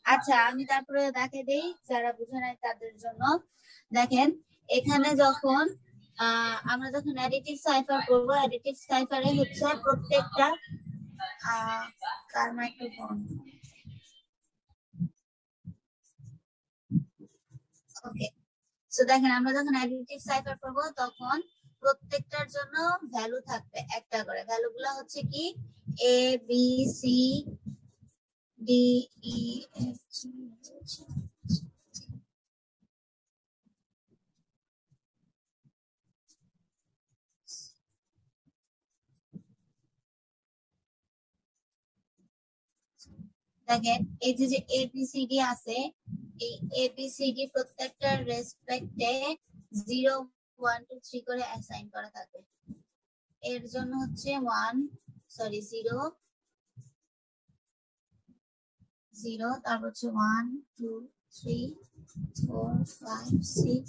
আচ্ছা আমি তারপরে দেখে দেই যারা বুঝে নাই তাদের জন্য। দেখেন এখানে যখন আমরা যখন অ্যাডিটিভ সাইফার করব, অ্যাডিটিভ সাইফারে হচ্ছে প্রত্যেকটা কার মাইক্রোফোন ওকে। সো দেখেন আমরা যখন অ্যাডিটিভ সাইফার করব তখন প্রত্যেকটার জন্য ভ্যালু থাকবে একটা করে। ভ্যালুগুলো হচ্ছে কি A B C D E F G. দেখেন এই যে এবিসিডি আছে, এই এবিসিডি প্রত্যেকটার রেসপেক্টে 0 1 2 3 করে অ্যাসাইন করা থাকে। এর জন্য হচ্ছে 0 0, তারপর হচ্ছে 1 2 3 4 5 6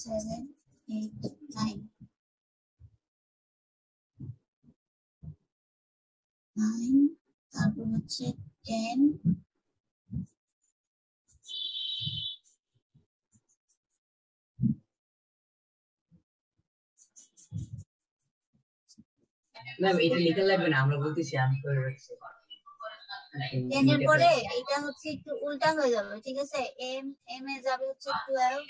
7 8 9 তারপর হচ্ছে 10 ম্যাম এটা লিখে লাগবে না, আমরা বলতেছি আমি করে রাখছি। 10 এর পরে এটা হচ্ছে একটু উল্টা হয়ে যাবে, ঠিক আছে? এম এ যাবে হচ্ছে 12,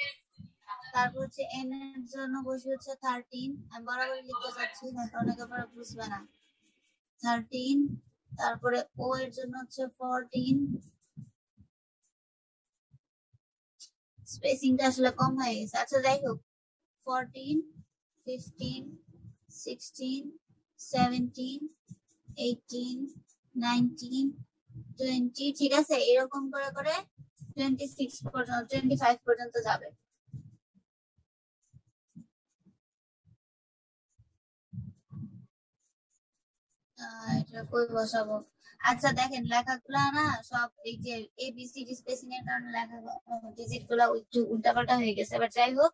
তারপর হচ্ছে এন এর জন্য বসবে হচ্ছে 13। আমি বরাবর লিখতে চাচ্ছি না, অনেকে পরে বুঝবে না। 13, তারপরে ও এর জন্য হচ্ছে 14। স্পেসিংটা আসলে কম হয়ে গেছে। আচ্ছা যাই হোক, 14 15 16 17 18 19 20, ঠিক আছে? এরকম করে করে 26 পর্যন্ত 25 পর্যন্ত যাবে। এটা কই বসাবো? আচ্ছা দেখেন লেখাগুলা না সব এই যে এবিসিডি স্পেসিং এর কারণে লেখা ডিজিট গুলা একটু উল্টাপাল্টা হয়ে গেছে। এবার যাই হোক,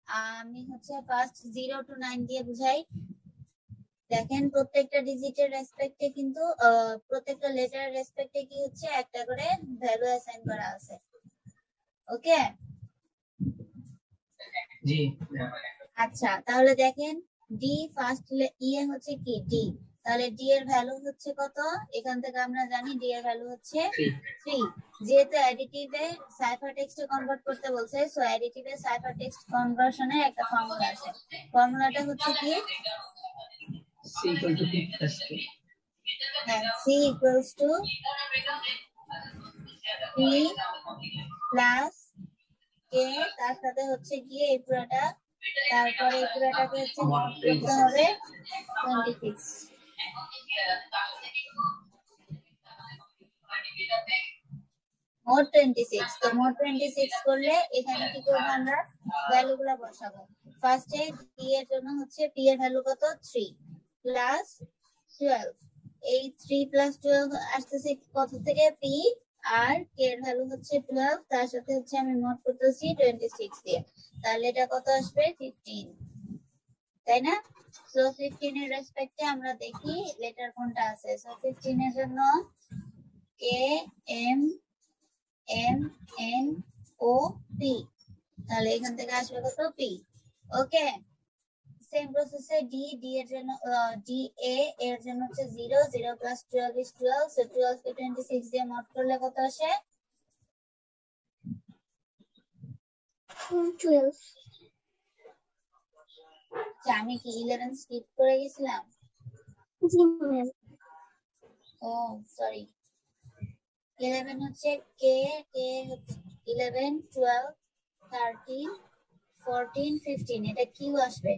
আমি হচ্ছে ফার্স্ট 0 to 9 দিয়ে বুঝাই। দেখেন প্রত্যেকটা ডিজিটের রেসপেক্টে কিন্তু প্রত্যেকটা লেটারের রেসপেক্টে কি হচ্ছে একটা করে ভ্যালু অ্যাসাইন করা আছে। ওকে জি। আচ্ছা তাহলে দেখেন ডি ফার্স্ট ইয়ে হচ্ছে কি ডি, তাহলে ডি এর ভ্যালু হচ্ছে কত? এখান থেকে আমরা জানি ডি এর ভ্যালু হচ্ছে 3। যেহেতু অ্যাডিটিভে সাইফার টেক্সটে কনভার্ট করতে বলছে, সো অ্যাডিটিভে সাইফার টেক্সট কনভার্সনের একটা ফর্মুলা আছে। ফর্মুলাটা হচ্ছে কি c equal to p plus k। হ্যাঁ, c equals to p plus k, তার সাথে হচ্ছে গিয়ে এই পুরোটা, তারপরে এই পুরোটাকে হচ্ছে মড করতে হবে 26। মোট 26। তো মোট 26 করলে এখানে কি করব আমরা? ভ্যালুগুলো বসাবো। ফার্স্টে পি এর জন্য হচ্ছে পি এর ভ্যালু কত? 3 প্লাস 12। এই 3 প্লাস 12 আসতেছে কত থেকে? পি, আর কে এর ভ্যালু হচ্ছে 12, তার সাথে হচ্ছে আমি মোট করতেছি 26 দিয়ে। তাহলে এটা কত আসবে? 15, তাই না? সো 15 এর রেসপেক্টে আমরা দেখি লেটার কোনটা আছে। সো 15 এর জন্য K M M N O P, তাহলে এখান থেকে আসবে কত? পি। ওকে, সেম প্রসেসে ডি এর জন্য ডি এর জন্য হচ্ছে 0 0 প্লাস 12 is 12, সো 12 কে 26 দিয়ে মড করলে কত আসে? 12। আমি কি 11 স্কিপ করে গেছিলাম? জি ম্যাম। ও সরি, 11 হচ্ছে কে হচ্ছে 11 12 13 14 15, এটা কিউ আসবে,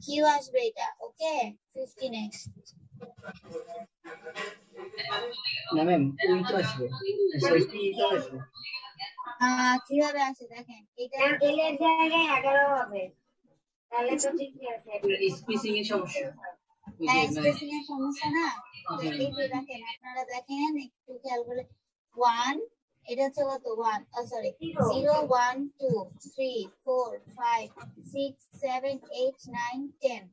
কিউ আসবে এটা। ওকে 15x না ম্যাম ওই তো আসবে, সরি পি তো আসবে। কিভাবে আসে দেখেন, এটা এল এর জায়গায় 11 হবে, তাহলে তো ঠিকই আছে। স্পেসিং এর সমস্যা। হ্যাঁ স্পেসিং এর সমস্যা না। এই যে দেখেন আপনারা দেখেন একটু খেয়াল করে, 1 এটা হচ্ছে কত? 1 সরি 0 1 2 3 4 5 6 7 8 9 10,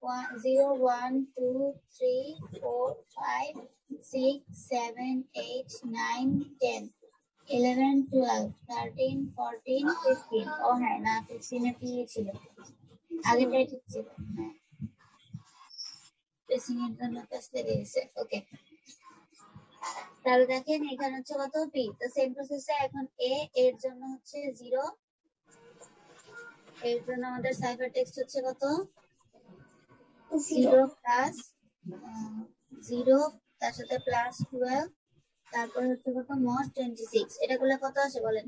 0 1 2 3 4 5 6 7 8 9 10 11 12 13 14 15 ও হ্যাঁ না 15 এ পিএ ছিল আগেটাই ঠিক ছিল হ্যাঁ প্রেসিং এর জন্য কাজটা দিয়েছে ওকে তাহলে দেখেন এখানে হচ্ছে কত পি তো সেম প্রসেসে এখন এ এর জন্য হচ্ছে 0 এর জন্য আমাদের সাইফার টেক্সট হচ্ছে কত 0 প্লাস 0 তার সাথে প্লাস 12 তারপর হচ্ছে কত মড 26 এটা করলে কত আসে বলেন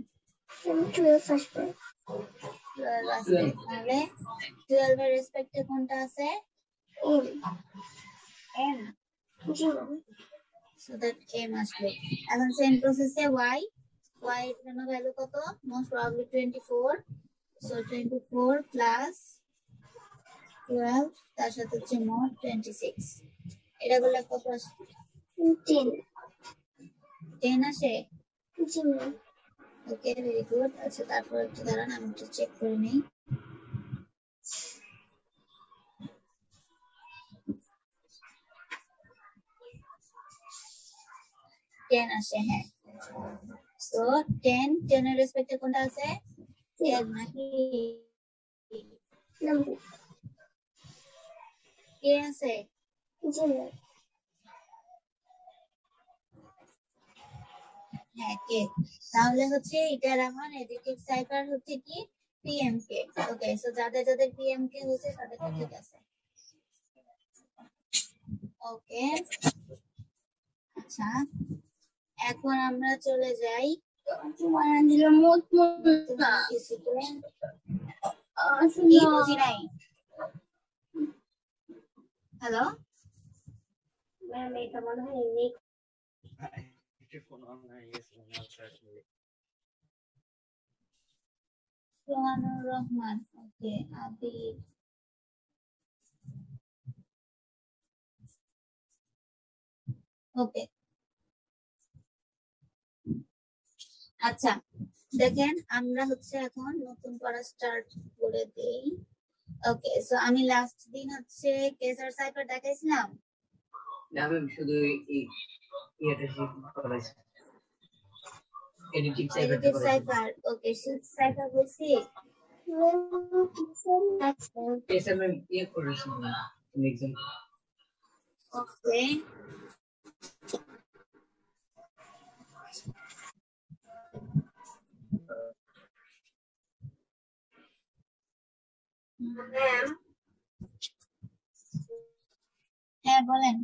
12 আসবে 12 আসবে তাহলে 12 এর রেসপেক্টে কোনটা আছে m so that m আসবে এখন সেম প্রসেসে y এর জন্য ভ্যালু কত মোস্ট প্রবাবলি 24 so 24 plus 12 তার সাথে হচ্ছে মোড 26 এটা করলে কত আসে 10 আসে জি ওকে ভেরি গুড আচ্ছা তারপর একটু দাঁড়ান আমি একটু চেক করে নেই টেন আসে হ্যাঁ সো 10 এর রেসপেক্টে কোনটা আছে 10 নাকি কে আছে জি হ্যাঁ কে তাহলে হচ্ছে এটার আমার এডিটিভ সাইফার হচ্ছে কি পিএমকে ওকে সো যাদের যাদের পিএমকে হয়েছে তাদের ঠিক আছে ওকে আচ্ছা এখন আমরা চলে যাই হ্যালো ম্যাম এটা মনে হয় সোহানুর রহমান ওকে আবি ওকে আচ্ছা দেখেন আমরা হচ্ছে এখন নতুন পড়া স্টার্ট করে দেই ওকে সো আমি লাস্ট দিন হচ্ছে কেসার সাইফার দেখাইছিলাম না ম্যাম শুধু এই এটা করাইছি এডিটিভ সাইফার ওকে শিট সাইফার বলছি এসে ম্যাম ইয়ে করেছি এক্সাম ওকে হ্যাঁ বলেন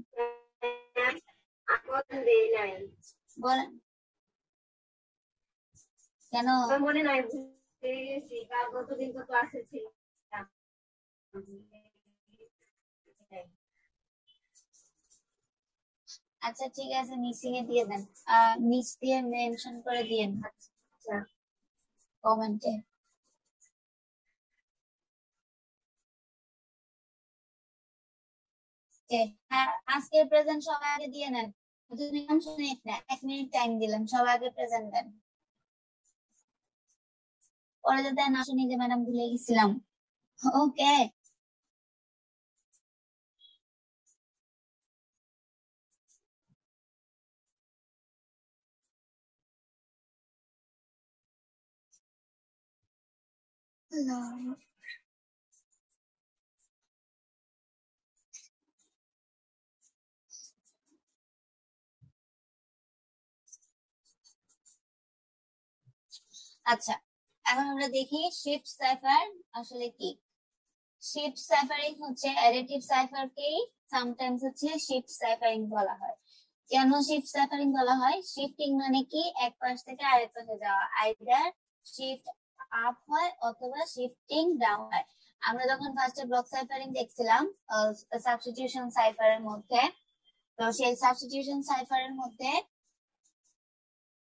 বলেন কেন মনে নাই গতদিন তো ক্লাসে ছিল আচ্ছা ঠিক আছে মিসিং এ দিয়ে দেন নিচ দিয়ে মেনশন করে দিয়েন আচ্ছা কমেন্টে আজকের প্রেজেন্ট সবাই আগে দিয়ে নেন 1 মিনিট টাইম দিলাম সবাই আগে প্রেজেন্ট দেন পরে যাতে না শুনি যে ম্যাডাম ভুলে গেছিলাম ওকে আচ্ছা এখন আমরা দেখি শিফট সাইফার আসলে কি শিফট সাইফারিং হচ্ছে অ্যাডিটিভ সাইফারকেই সামটাইমস হচ্ছে শিফট সাইফারিং বলা হয় কেন শিফট সাইফারিং বলা হয় শিফটিং মানে কি এক পাশ থেকে আরেক পাশে যাওয়া আইদার শিফট আপ হয় অথবা শিফটিং ডাউন হয় আমরা যখন ফার্স্টে ব্লক সাইফারিং দেখছিলাম সাবস্টিটিউশন সাইফারের মধ্যে তো সেই সাবস্টিটিউশন সাইফারের মধ্যে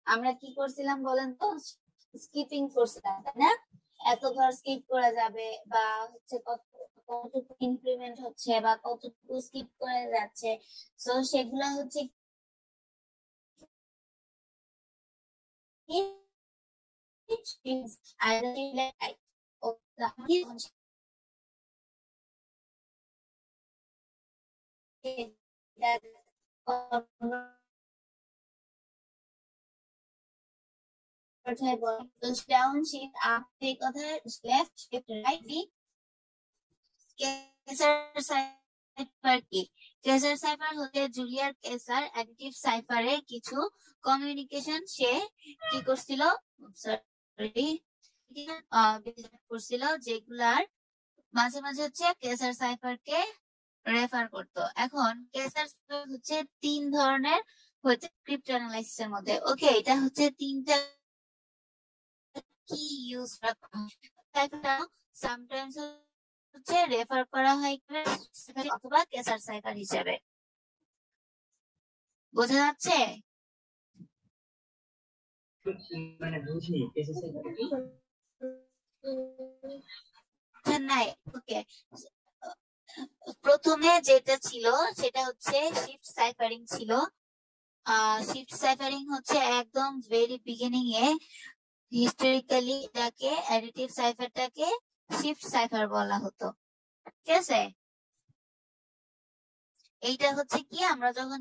আমরা কি করছিলাম বলেন তো স্কিপিং করছিলাম তাই না এত ঘর স্কিপ করা যাবে বা হচ্ছে কতটুকু ইনক্রিমেন্ট হচ্ছে বা কতটুকু স্কিপ করে যাচ্ছে সো সেগুলা হচ্ছে ডাউন শিফট আপ এই কথা left shift write the Kesar cipher কি কেসার সাইফার হচ্ছে জুলিয়ার কেসার অ্যাডিটিভ সাইফারের কিছু কমিউনিকেশন সে কি করছিল সরি করছিল যেগুলার মাঝে মাঝে হচ্ছে কেসার সাইফারকে রেফার করতো। এখন কেসার সাইফার হচ্ছে 3 ধরনের হচ্ছে ক্রিপ্টো অ্যানালাইসিসের মধ্যে। ওকে, এটা হচ্ছে 3টা কি ইউজ করা সামটাইমস হচ্ছে রেফার করা হয় অথবা কেসার সাইফার হিসেবে। বোঝা যাচ্ছে? মানে বুঝি এসএসসি কি নাই। ওকে, প্রথমে যেটা ছিল সেটা হচ্ছে শিফট সাইফারিং ছিল। শিফট সাইফারিং হচ্ছে একদম ভেরি বিগিনিং এ হিস্টোরিক্যালি এটাকে অ্যাডিটিভ সাইফারটাকে শিফট সাইফার বলা হতো। ঠিক আছে, এইটা হচ্ছে কি আমরা যখন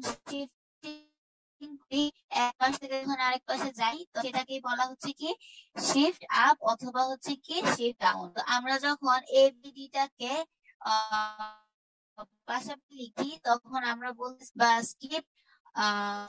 এক পাশ থেকে যখন আরেক পাশে যাই তো সেটাকে বলা হচ্ছে কি শিফট আপ অথবা হচ্ছে কি শিফট ডাউন। তো আমরা যখন এবিডিটাকে পাশাপাশি লিখি তখন আমরা বলছি বা স্কিপ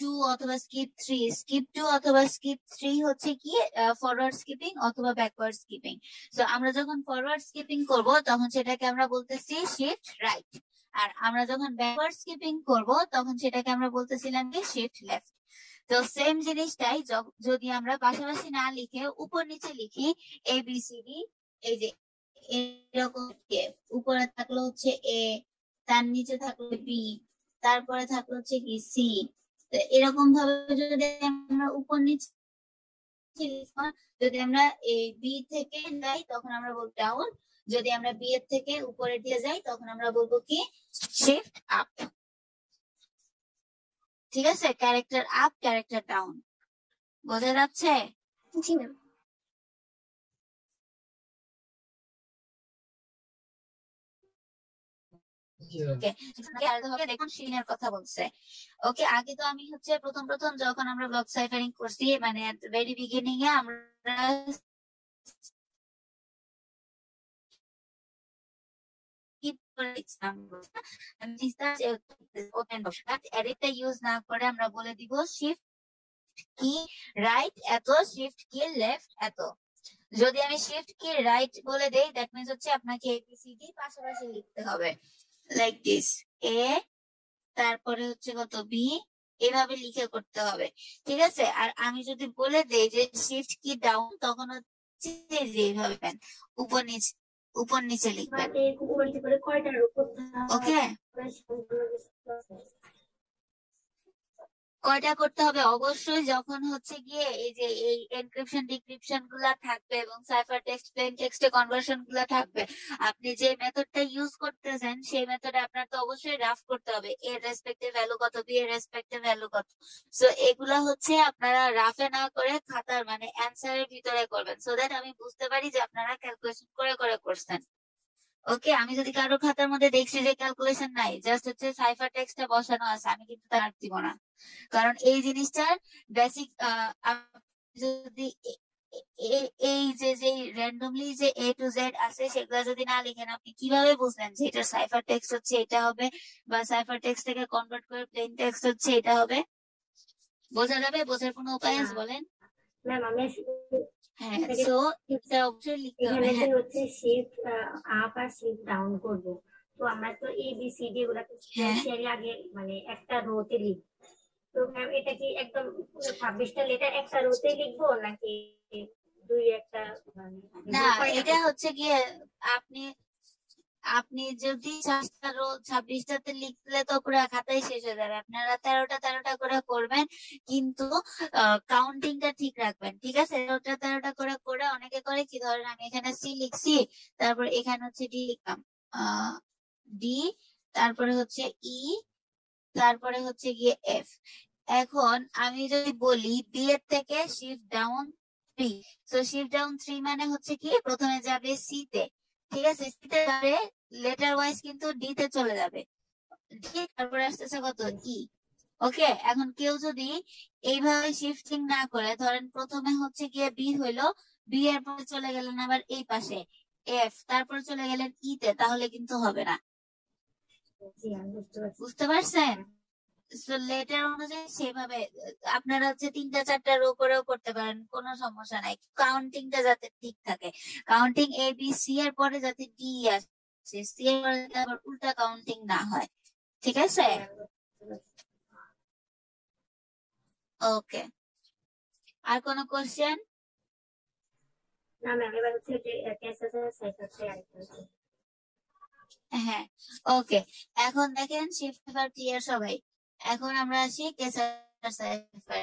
2 অথবা স্কিপ 3, স্কিপ 2 অথবা স্কিপ 3 হচ্ছে কি ফরওয়ার্ড স্কিপিং অথবা ব্যাকওয়ার্ড স্কিপিং। তো আমরা যখন ফরওয়ার্ড স্কিপিং করব তখন সেটাকে আমরা বলতেছি শিফট রাইট, আর আমরা যখন ব্যাকওয়ার্ড স্কিপিং করব তখন সেটাকে আমরা বলতেছিলাম কি শিফট লেফট। তো সেম জিনিসটাই যদি আমরা পাশাপাশি না লিখে উপর নিচে লিখি ABCD, এই যে এরকম উপরে থাকলো হচ্ছে A, তার নিচে থাকলো B, তারপরে থাকলো হচ্ছে কি C। এরকম ভাবে যদি আমরা উপর নিচে যদি আমরা বি থেকে যাই তখন আমরা বলবো ডাউন, যদি আমরা বি এর থেকে উপরে দিয়ে যাই তখন আমরা বলবো কি শিফট আপ। ঠিক আছে, ক্যারেক্টার আপ ক্যারেক্টার ডাউন। বোঝা যাচ্ছে? জি ম্যাম। দেখুন শিনের কথা বলছে। ওকে, আগে তো আমি হচ্ছে প্রথম যখন আমরা ব্লগ সাইফারিং করছি মানে ভেরি বিগিনিং এ আমরা ইউজ না করে আমরা বলে দিব শিফট কি রাইট এত, শিফট কি লেফট এত। যদি আমি শিফট কি রাইট বলে দেই দ্যাট মিন্স হচ্ছে আপনাকে এবিসিডি পাশাপাশি লিখতে হবে লাইক দিস, এ তারপরে হচ্ছে কত বি, এভাবে লিখে করতে হবে। ঠিক আছে, আর আমি যদি বলে দেই যে শিফট কি ডাউন তখন হচ্ছে এইভাবে উপর নিচে লিখবেন। ওকে, কয়টা করতে হবে? অবশ্যই যখন হচ্ছে গিয়ে এই যে এই এনক্রিপশন ডিক্রিপশন গুলা থাকবে এবং সাইফার টেক্সট প্লেন টেক্সটে কনভার্সন গুলা থাকবে, আপনি যে মেথডটা ইউজ করতেছেন সেই মেথডে আপনার তো অবশ্যই রাফ করতে হবে এর রেসপেক্টে ভ্যালু কত, বি এর রেসপেক্টে ভ্যালু কত। সো এগুলা হচ্ছে আপনারা রাফে না করে খাতার মানে অ্যান্সারের ভিতরে করবেন, সো দ্যাট আমি বুঝতে পারি যে আপনারা ক্যালকুলেশন করে করছেন। ওকে, আমি যদি কারো খাতার মধ্যে দেখছি যে ক্যালকুলেশন নাই, জাস্ট হচ্ছে সাইফার টেক্সটটা বসানো আছে, আমি কিন্তু তার দিব না। কারণ এই জিনিসটার বেসিক যদি এই যে র্যান্ডমলি যে A to Z আছে সেগুলো যদি না লিখেন আপনি কিভাবে বুঝলেন যে এটা সাইফার টেক্সট হচ্ছে এটা হবে বা সাইফার টেক্সট থেকে কনভার্ট করে প্লেন টেক্সট হচ্ছে এটা হবে? বোঝা যাবে? বোঝার কোনো উপায় আছে বলেন? ম্যাম আমি হ্যাঁ, সো এটা অবশ্যই লিখতে হবে। এখানে হচ্ছে শিফট আপ আর শিফট ডাউন করব, তো আমরা তো ABCD এগুলাকে সিকোয়েন্সিয়ালি আগে মানে একটা রোতে লিখব। তো ম্যাম এটা কি একদম 26টা লেটার একটা রোতে লিখবো নাকি দুই একটা মানে না, এটা হচ্ছে গিয়ে আপনি যদি 26টাতে লিখলে তো পুরো খাতাই শেষ হয়ে যাবে। আপনারা 13টা করে করবেন, কিন্তু কাউন্টিংটা ঠিক রাখবেন। ঠিক আছে, 13টা করে অনেকে করে কি, ধরেন আমি এখানে সি লিখছি, তারপর এখানে হচ্ছে ডি লিখলাম, ডি, তারপরে হচ্ছে ই, তারপরে হচ্ছে গিয়ে এফ। এখন আমি যদি বলি বি এর থেকে শিফট ডাউন 3, তো শিফট ডাউন 3 মানে হচ্ছে কি প্রথমে যাবে সি তে, ঠিক আছে, সি তে যাবে লেটার ওয়াইজ কিন্তু ডি তে চলে যাবে, তারপরে আসতেছে কত ই। ওকে, এখন কেউ যদি এইভাবে শিফটিং না করে, ধরেন প্রথমে হচ্ছে গিয়ে বি হইলো, বি এর পরে চলে গেলেন আবার এই পাশে এফ, তারপরে চলে গেলেন ই তে, তাহলে কিন্তু হবে না। জি আমি বুঝতে পারছি। বুঝতে পারছেন? লেটার অনুযায়ী সেভাবে আপনারা হচ্ছে 3টা 4টা রো করেও করতে পারেন, কোনো সমস্যা নাই, কাউন্টিংটা যাতে ঠিক থাকে। কাউন্টিং এ বি সি এর পরে যাতে ডি আসে, সি এর পরে যাতে আবার উল্টা কাউন্টিং না হয়। ঠিক আছে? জি, আমি বুঝতে পারছি। ওকে, আর কোনো কোশ্চেন? না ম্যাম, এবার হচ্ছে যে ক্যাসাসের সাইফারটাই আরেকটা হচ্ছে। হ্যাঁ, ওকে। এখন দেখেন শিফট সাইফার ক্লিয়ার সবাই। এখন আমরা আসি কেসার সাইফার।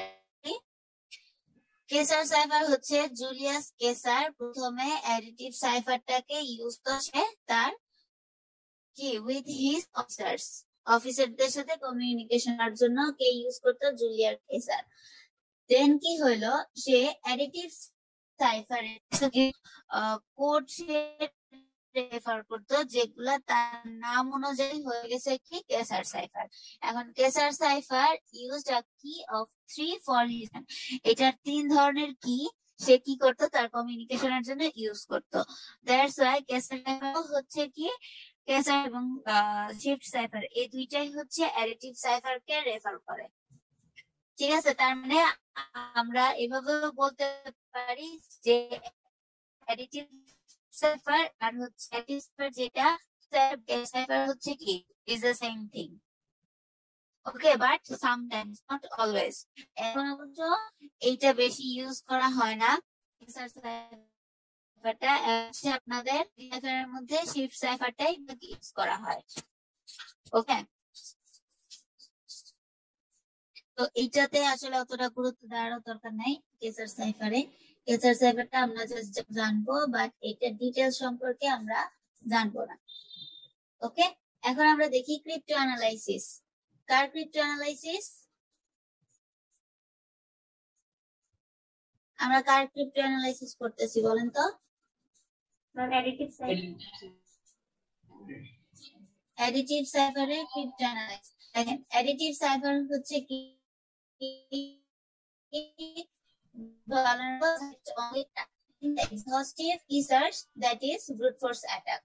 কেসার সাইফার হচ্ছে জুলিয়াস কেসার প্রথমে অ্যাডিটিভ সাইফারটাকে ইউজ করছে তার কি উইথ হিজ অফিসার্স, অফিসারদের সাথে কমিউনিকেশন এর জন্য কে ইউজ করতো? জুলিয়াস কেসার। দেন কি হইলো, সে অ্যাডিটিভ সাইফারের কোড সে রেফার করতো, যেগুলা তার নাম অনুযায়ী হয়ে গেছে কি কেসার সাইফার। এখন কেসার সাইফার ইউজড আ কি অফ 3 ফর রিজন, এটার 3 ধরনের কি সে কি করতো তার কমিউনিকেশনের জন্য ইউজ করতো। দ্যাটস ওয়াই কেসার সাইফার হচ্ছে কি, কেসার এবং শিফট সাইফার এই দুইটাই হচ্ছে অ্যাডিটিভ সাইফারকে রেফার করে। ঠিক আছে, তার মানে আমরা এভাবেও বলতে পারি যে অ্যাডিটিভ সাইফার আর হচ্ছে অ্যাডিটিভ সাইফার যেটা সাইফার হচ্ছে কি is the same thing. Okay, but sometimes not always. এখন অবশ্য এইটা বেশি ইউজ করা হয় না সাইফারটা, আপনাদের সাইফারের মধ্যে শিফট সাইফারটাই ইউজ করা হয়। ওকে, তো এইটাতে আসলে অতটা গুরুত্ব দেওয়ারও দরকার নাই কেসার সাইফারে। কেসার সাইফারটা আমরা জাস্ট জানবো, বাট এটা ডিটেলস সম্পর্কে আমরা জানবো না। ওকে, এখন আমরা দেখি ক্রিপ্টো অ্যানালাইসিস। কার ক্রিপ্টো অ্যানালাইসিস? আমরা কার ক্রিপ্টো অ্যানালাইসিস করতেছি বলেন তো? Ma'am additive cipher. অ্যাডিটিভ সাইফারের ক্রিপ্টো অ্যানালাইসিস। দেখেন অ্যাডিটিভ সাইফার হচ্ছে কি vulnerable only in the exhaustive research, that is brute force attack.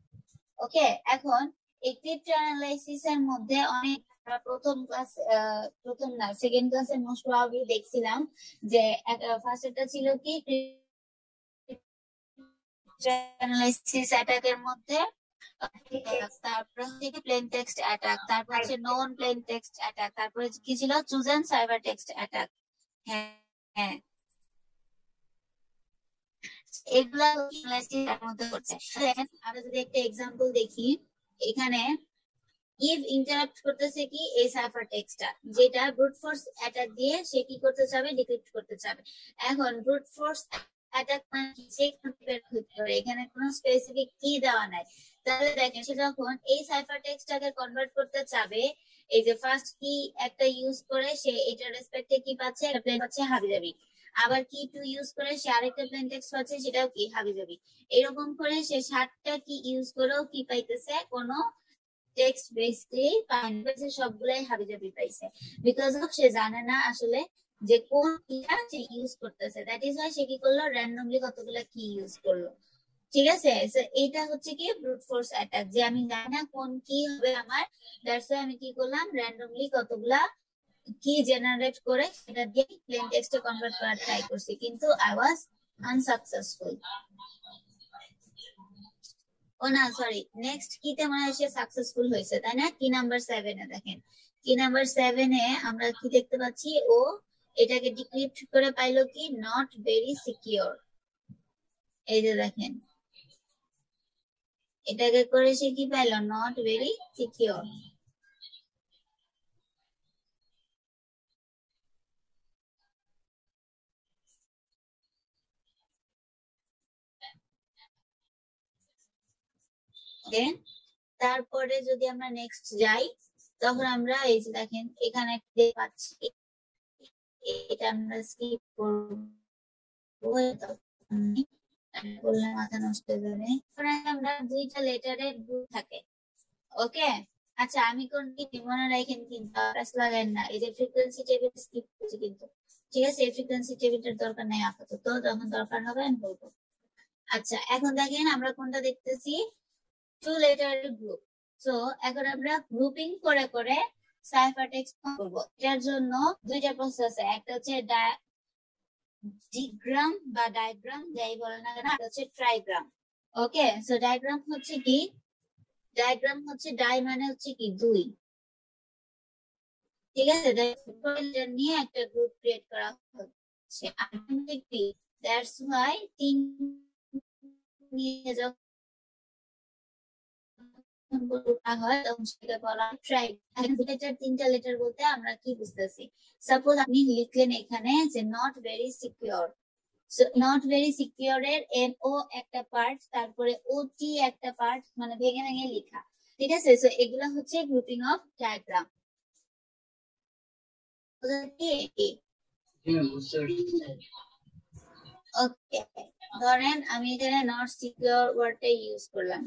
ওকে, এখন এই ক্রিপ্টো অ্যানালাইসিস এর মধ্যে অনেক প্রথম ক্লাস, প্রথম না সেকেন্ড ক্লাসে মোস্ট প্রবাবলি দেখছিলাম যে ফার্স্টটা ছিল কি অ্যানালাইসিস অ্যাটাকের মধ্যে, তারপর হচ্ছে প্লেন টেক্সট অ্যাটাক, তারপর হচ্ছে নন প্লেন টেক্সট অ্যাটাক, তারপরে কি ছিল চুজেন সাইবার টেক্সট অ্যাটাক। হ্যাঁ হ্যাঁ, এগুলা অ্যানালাইসিসের মধ্যে করছে। দেখেন আমরা যদি একটা এক্সাম্পল দেখি, এখানে ইভ ইন্টারাপ্ট করতেছে কি এই সাইফার টেক্সটটা, যেটা ব্রুট ফোর্স অ্যাটাক দিয়ে সে কি করতে চাবে, ডিক্রিপ্ট করতে চাবে। এখন ব্রুট ফোর্স অ্যাটাক মানে কি, সে হতে পারে, এখানে কোনো স্পেসিফিক কি দেওয়া নাই। তাহলে দেখেন সে যখন এই সাইফার টেক্সটটাকে কনভার্ট করতে চাবে, এই যে ফার্স্ট কি একটা ইউজ করে সে এটার রেসপেক্টে কি পাচ্ছে, একটা প্লেন পাচ্ছে হাবিজাবি, আবার কি টু ইউজ করে সে আরেকটা প্লেন টেক্সট পাচ্ছে, সেটাও কি হাবিজাবি। এরকম করে সে 7টা কি ইউজ করেও কি পাইতেছে, কোনো টেক্সট বেসিক্যালি পাইছে, সবগুলাই হাবিজাবি পাইছে, বিকজ অফ সে জানে না আসলে যে কোন কিটা সে ইউজ করতেছে। দ্যাট ইজ ওয়াই সে কি করলো, র্যান্ডমলি কতগুলা কি ইউজ করলো। ঠিক আছে, এইটা হচ্ছে কি ব্রুট ফোর্স অ্যাটাক, যে আমি জানি না কোন কি হবে আমার, দ্যাটস ওয়াই আমি কি করলাম, র্যান্ডমলি কতগুলা কি জেনারেট করে সেটা দিয়ে প্লেন টেক্সটে কনভার্ট করার ট্রাই করছি, কিন্তু আই ওয়াজ আনসাকসেসফুল। ও না সরি, নেক্সট কিতে মনে হয় সে সাকসেসফুল হয়েছে, তাই না? কি নাম্বার 7 এ দেখেন, কি নাম্বার 7 এ আমরা কি দেখতে পাচ্ছি, ও এটাকে ডিক্রিপ্ট করে পাইলো কি নট ভেরি সিকিউর। এই যে দেখেন এটাকে করে সে কি পাইলো, নট ভেরি সিকিউর। দেন তারপরে যদি আমরা নেক্সট যাই, তখন আমরা এই যে দেখেন এখানে পাচ্ছি, এটা আমরা স্কিপ করবো, বললাম মাথা নষ্ট হয়ে যাবে। আমরা 2টা লেটারের গ্রুপ থাকে, ওকে, আচ্ছা আমি কোন কি মনে রাখেন কিন্তু প্লাস লাগাইন না, এই যে ফ্রিকোয়েন্সি টেবিল স্কিপ করছি কিন্তু, ঠিক আছে? এই ফ্রিকোয়েন্সি টেবিলটার দরকার নাই আপাতত, যখন দরকার হবে আমি বলবো। আচ্ছা এখন দেখেন আমরা কোনটা দেখতেছি, 2 লেটার গ্রুপ। সো এখন আমরা গ্রুপিং করে করে সাইফার টেক্সট করব। এটার জন্য দুইটা প্রসেস আছে, একটা হচ্ছে ডিগ্রাম বা ডায়াগ্রাম যাই বলেন না কেন, একটা হচ্ছে ট্রাইগ্রাম। ওকে, সো ডায়াগ্রাম হচ্ছে কি, ডায়াগ্রাম হচ্ছে ডাই মানে হচ্ছে কি 2, ঠিক আছে? নিয়ে একটা গ্রুপ ক্রিয়েট করা হচ্ছে, দ্যাটস ওয়াই 3 নিয়ে যখন হয় তখন সেটাকে বলা হয় ট্রাইব। এখন লেটার 3টা লেটার বলতে আমরা কি বুঝতেছি, সাপোজ আপনি লিখলেন এখানে যে not very secure, not very secure এর NO একটা পার্ট, তারপরে OT একটা পার্ট, মানে ভেঙে ভেঙে লেখা, ঠিক আছে? সো এগুলা হচ্ছে গ্রুপিং অফ ডায়াগ্রাম। ওকে, ধরেন আমি এখানে নট সিকিউর ওয়ার্ডটা ইউজ করলাম।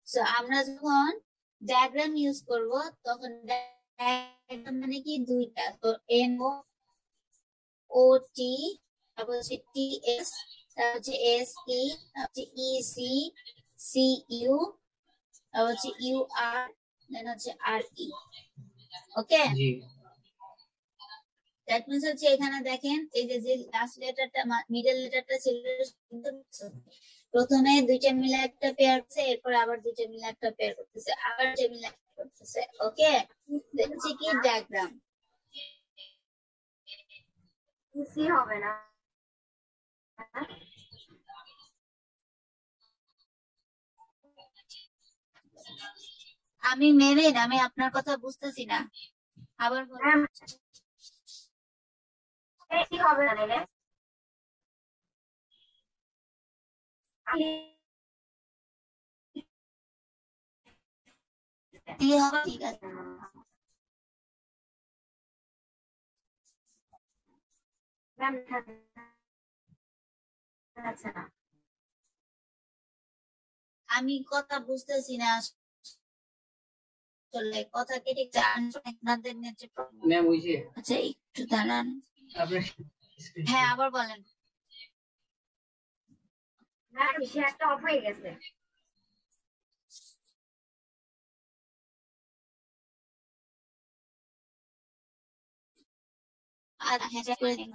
সো আমরা যখন ডায়াগ্রাম ইউজ করব তখন ডায়াগ্রাম মানে কি দুইটা, তো NO OT, তারপর হচ্ছে TS, তারপর হচ্ছে SE, তারপর হচ্ছে EC, CU, তারপর হচ্ছে UR, দেন হচ্ছে RE। Okay, G that means হচ্ছে এখানে দেখেন এই যে লাস্ট লেটারটা মিডল লেটারটা ছিল, প্রথমে দুইটা মিলে একটা পেয়ার করছে, এরপর আবার দুইটা মিলে একটা পেয়ার করতেছে, আবার দুইটা মিলে একটা করতেছে। ওকে, হচ্ছে কি ডায়াগ্রাম। ইজি হবে না। আমি মেরিন, আমি আপনার কথা বুঝতেছি না, আবার বলুন। কি হবে না রে? কি হবে? ঠিক আছে, আচ্ছা আমি কথা বুঝতেছি না আসলে, কথা কেটে আপনাদের নেটে প্রবলেম। ম্যাম ওই যে আচ্ছা একটু দাঁড়ান, আপনার হ্যাঁ আবার বলেন। না, শেয়ারটা অফ হয়ে গেছে। আর হ্যাঁ চেক করে দিন।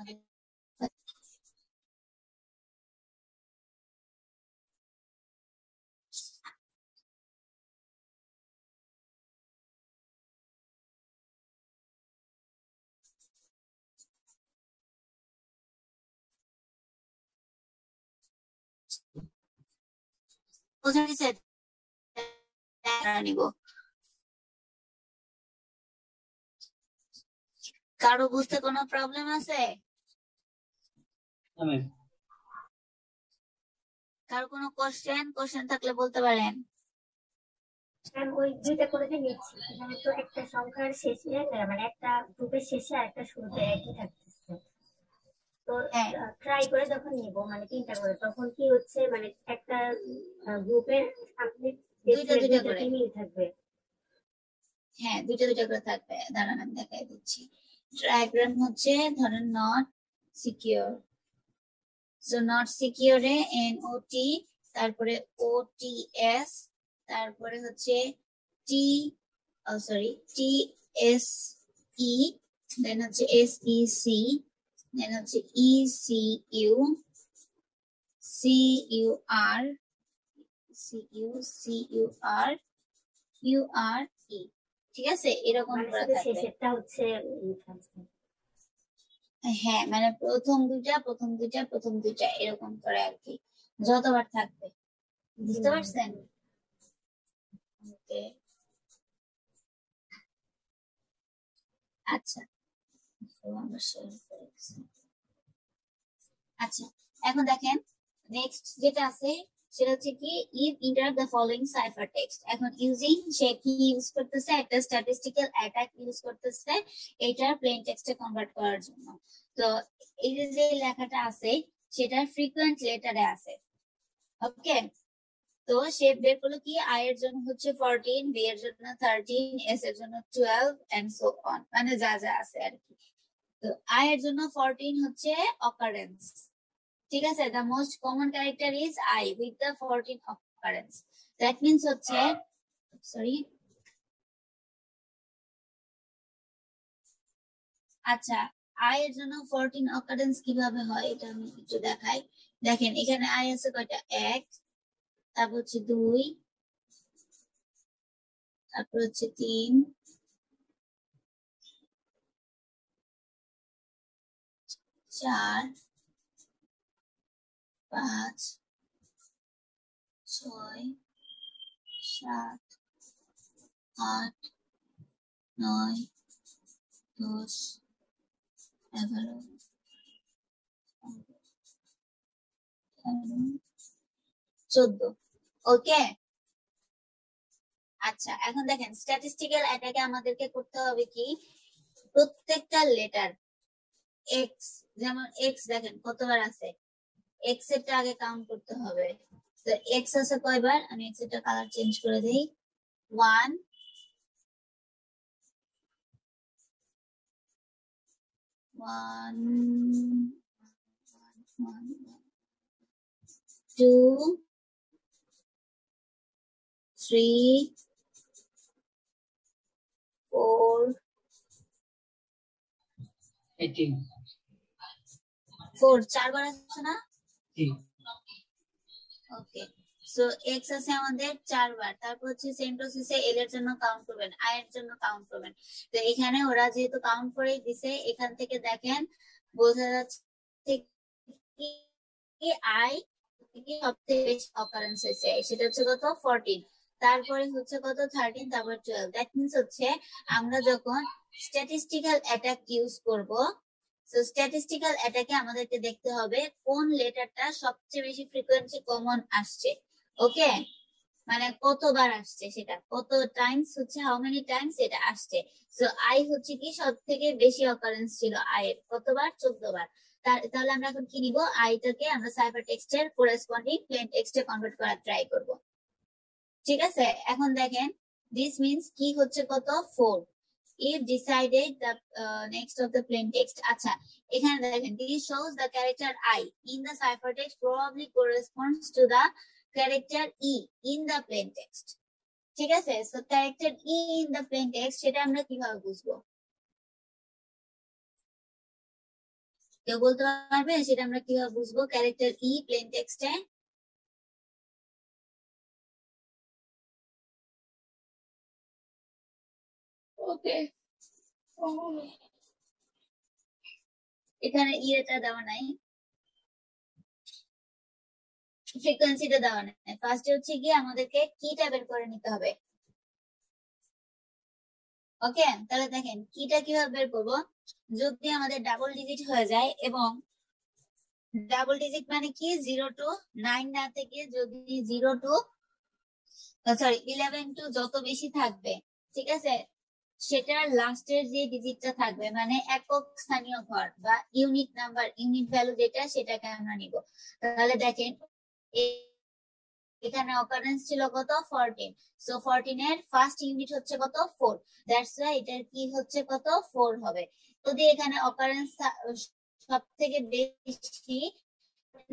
বুঝে নিছে, নিব। কারো বুঝতে কোনো প্রবলেম আছে? ম্যাম কারো কোনো কোশ্চেন থাকলে বলতে পারেন। ওই দুইটা করে নিচ্ছি, এখানে তো একটা সংখ্যার শেষে মানে একটা গ্রুপের শেষে আর একটা শুরুতে একই থাকতেছে। তো হ্যাঁ ট্রাই করে যখন নিব মানে 3টা করে, তখন কি হচ্ছে মানে একটা গ্রুপের আপনি দুইটা করে, মিল থাকবে। হ্যাঁ দুইটা করে থাকবে, দাঁড়ান আমি দেখাই দিচ্ছি। ডায়াগ্রাম হচ্ছে ধরেন not secure, so not secure a NOT, তারপরে OTS, তারপরে হচ্ছে TSE, দেন হচ্ছে SEC, দেন হচ্ছে ECU, URE, ঠিক আছে? এরকম মানে করা শুধু থাকবে। শেষেরটা হচ্ছে হ্যাঁ মানে প্রথম দুইটা এরকম করে আর কি, যতবার থাকবে। বুঝতে পারছেন? ওকে, আচ্ছা আচ্ছা এখন দেখেন নেক্সট যেটা আছে সেটা হচ্ছে কি if enter the following cipher text. এখন ইউজিং সে কি ইউজ করতেছে, একটা স্ট্যাটিস্টিক্যাল অ্যাটাক ইউজ করতেছে এটার প্লেন টেক্সটে কনভার্ট করার জন্য। তো এই যে লেখাটা আছে সেটা ফ্রিকোয়েন্ট লেটারে আছে। ওকে, তো শেপ বের করলো কি আই এর জন্য হচ্ছে 14, বি এর জন্য 13, এস এর জন্য 12 এন্ড সো অন, মানে যা যা আছে আর কি। তো আই এর জন্য 14 হচ্ছে অকারেন্স, ঠিক আছে। The most common character is I with the 14 occurrence. That means হচ্ছে সরি আচ্ছা, আই এর জন্য 14 অকারেন্স কিভাবে হয় এটা আমি একটু দেখাই। দেখেন এখানে আই আছে কয়টা, 1, তারপর হচ্ছে 2, তারপর হচ্ছে 3, 4, 5, 6, 7, 8, 9, 10, 11, 14। ওকে, আচ্ছা এখন দেখেন স্ট্যাটিস্টিক্যাল অ্যাটাকে আমাদেরকে করতে হবে কি প্রত্যেকটা লেটার এক্স, যেমন এক্স দেখেন কতবার আছে, এক্স এরটা আগে কাউন্ট করতে হবে। তো এক্স আছে কয়বার, আমি এক্স এরটা কালার চেঞ্জ করে দেই, 1, 2, 3, 4, 4 4বার আছে না? ওকে, সো এক্স আছে আমাদের 4বার। তারপর হচ্ছে সেম প্রসেসে এল এর জন্য কাউন্ট করবেন, আই এর জন্য কাউন্ট করবেন। তো এখানে ওরা যেহেতু কাউন্ট করে দিছে, এখান থেকে দেখেন বোঝা যাচ্ছে কি আই কি সবথেকে বেশি অকারেন্স হয়েছে, সেটা হচ্ছে কত 14, তারপরে হচ্ছে কত 13, তারপর 12। দ্যাট মিন্স হচ্ছে আমরা যখন স্ট্যাটিস্টিক্যাল অ্যাটাক ইউজ করব, সো স্ট্যাটিস্টিক্যাল অ্যাটাকে আমাদেরকে দেখতে হবে কোন লেটারটা সবচেয়ে বেশি ফ্রিকোয়েন্সি কমন আসছে। ওকে, মানে কতবার আসছে, সেটা কত টাইমস হচ্ছে, হাউ মেনি টাইমস এটা আসছে। সো আই হচ্ছে কি সব থেকে বেশি অকারেন্স ছিল আই এর, কতবার, 14 বার। তাহলে আমরা এখন কি নিব, আইটাকে আমরা সাইফার টেক্সটের করেসপন্ডিং প্লেন টেক্সটে কনভার্ট করার ট্রাই করব, ঠিক আছে। এখন দেখেন দিস মিন্স কি হচ্ছে কত 4 if decided the next of the plain text। আচ্ছা এখানে দেখেন this shows the character I in the ciphertext probably corresponds to the character E in the plain text, ঠিক আছে। So character E in the plain text সেটা আমরা কিভাবে বুঝবো, কেউ বলতে পারবে সেটা আমরা কিভাবে বুঝবো ক্যারেক্টার E প্লেন টেক্সটে? ওকে, এখানে ই এটা দেওয়া নাই, ফ্রিকোয়েন্সিটা দেওয়া নাই। ফার্স্টে হচ্ছে কি আমাদেরকে কিটা বের করে নিতে হবে। ওকে, তাহলে দেখেন কিটা কিভাবে বের করবো, যদি আমাদের ডাবল ডিজিট হয়ে যায়, এবং ডাবল ডিজিট মানে কি 0 to 9 না থেকে যদি 0 to 11 to যত বেশি থাকবে, ঠিক আছে, সেটার লাস্টের যে ডিজিটটা থাকবে মানে একক স্থানীয় ঘর বা ইউনিট নাম্বার, ইউনিট ভ্যালু যেটা, সেটাকে আমরা নিব। তাহলে দেখেন এখানে অকারেন্স ছিল কত 14, সো 14 এর ফার্স্ট ইউনিট হচ্ছে কত 4, দ্যাটস ওয়াই এটার কি হচ্ছে কত 4 হবে। যদি এখানে অকারেন্স সব থেকে বেশি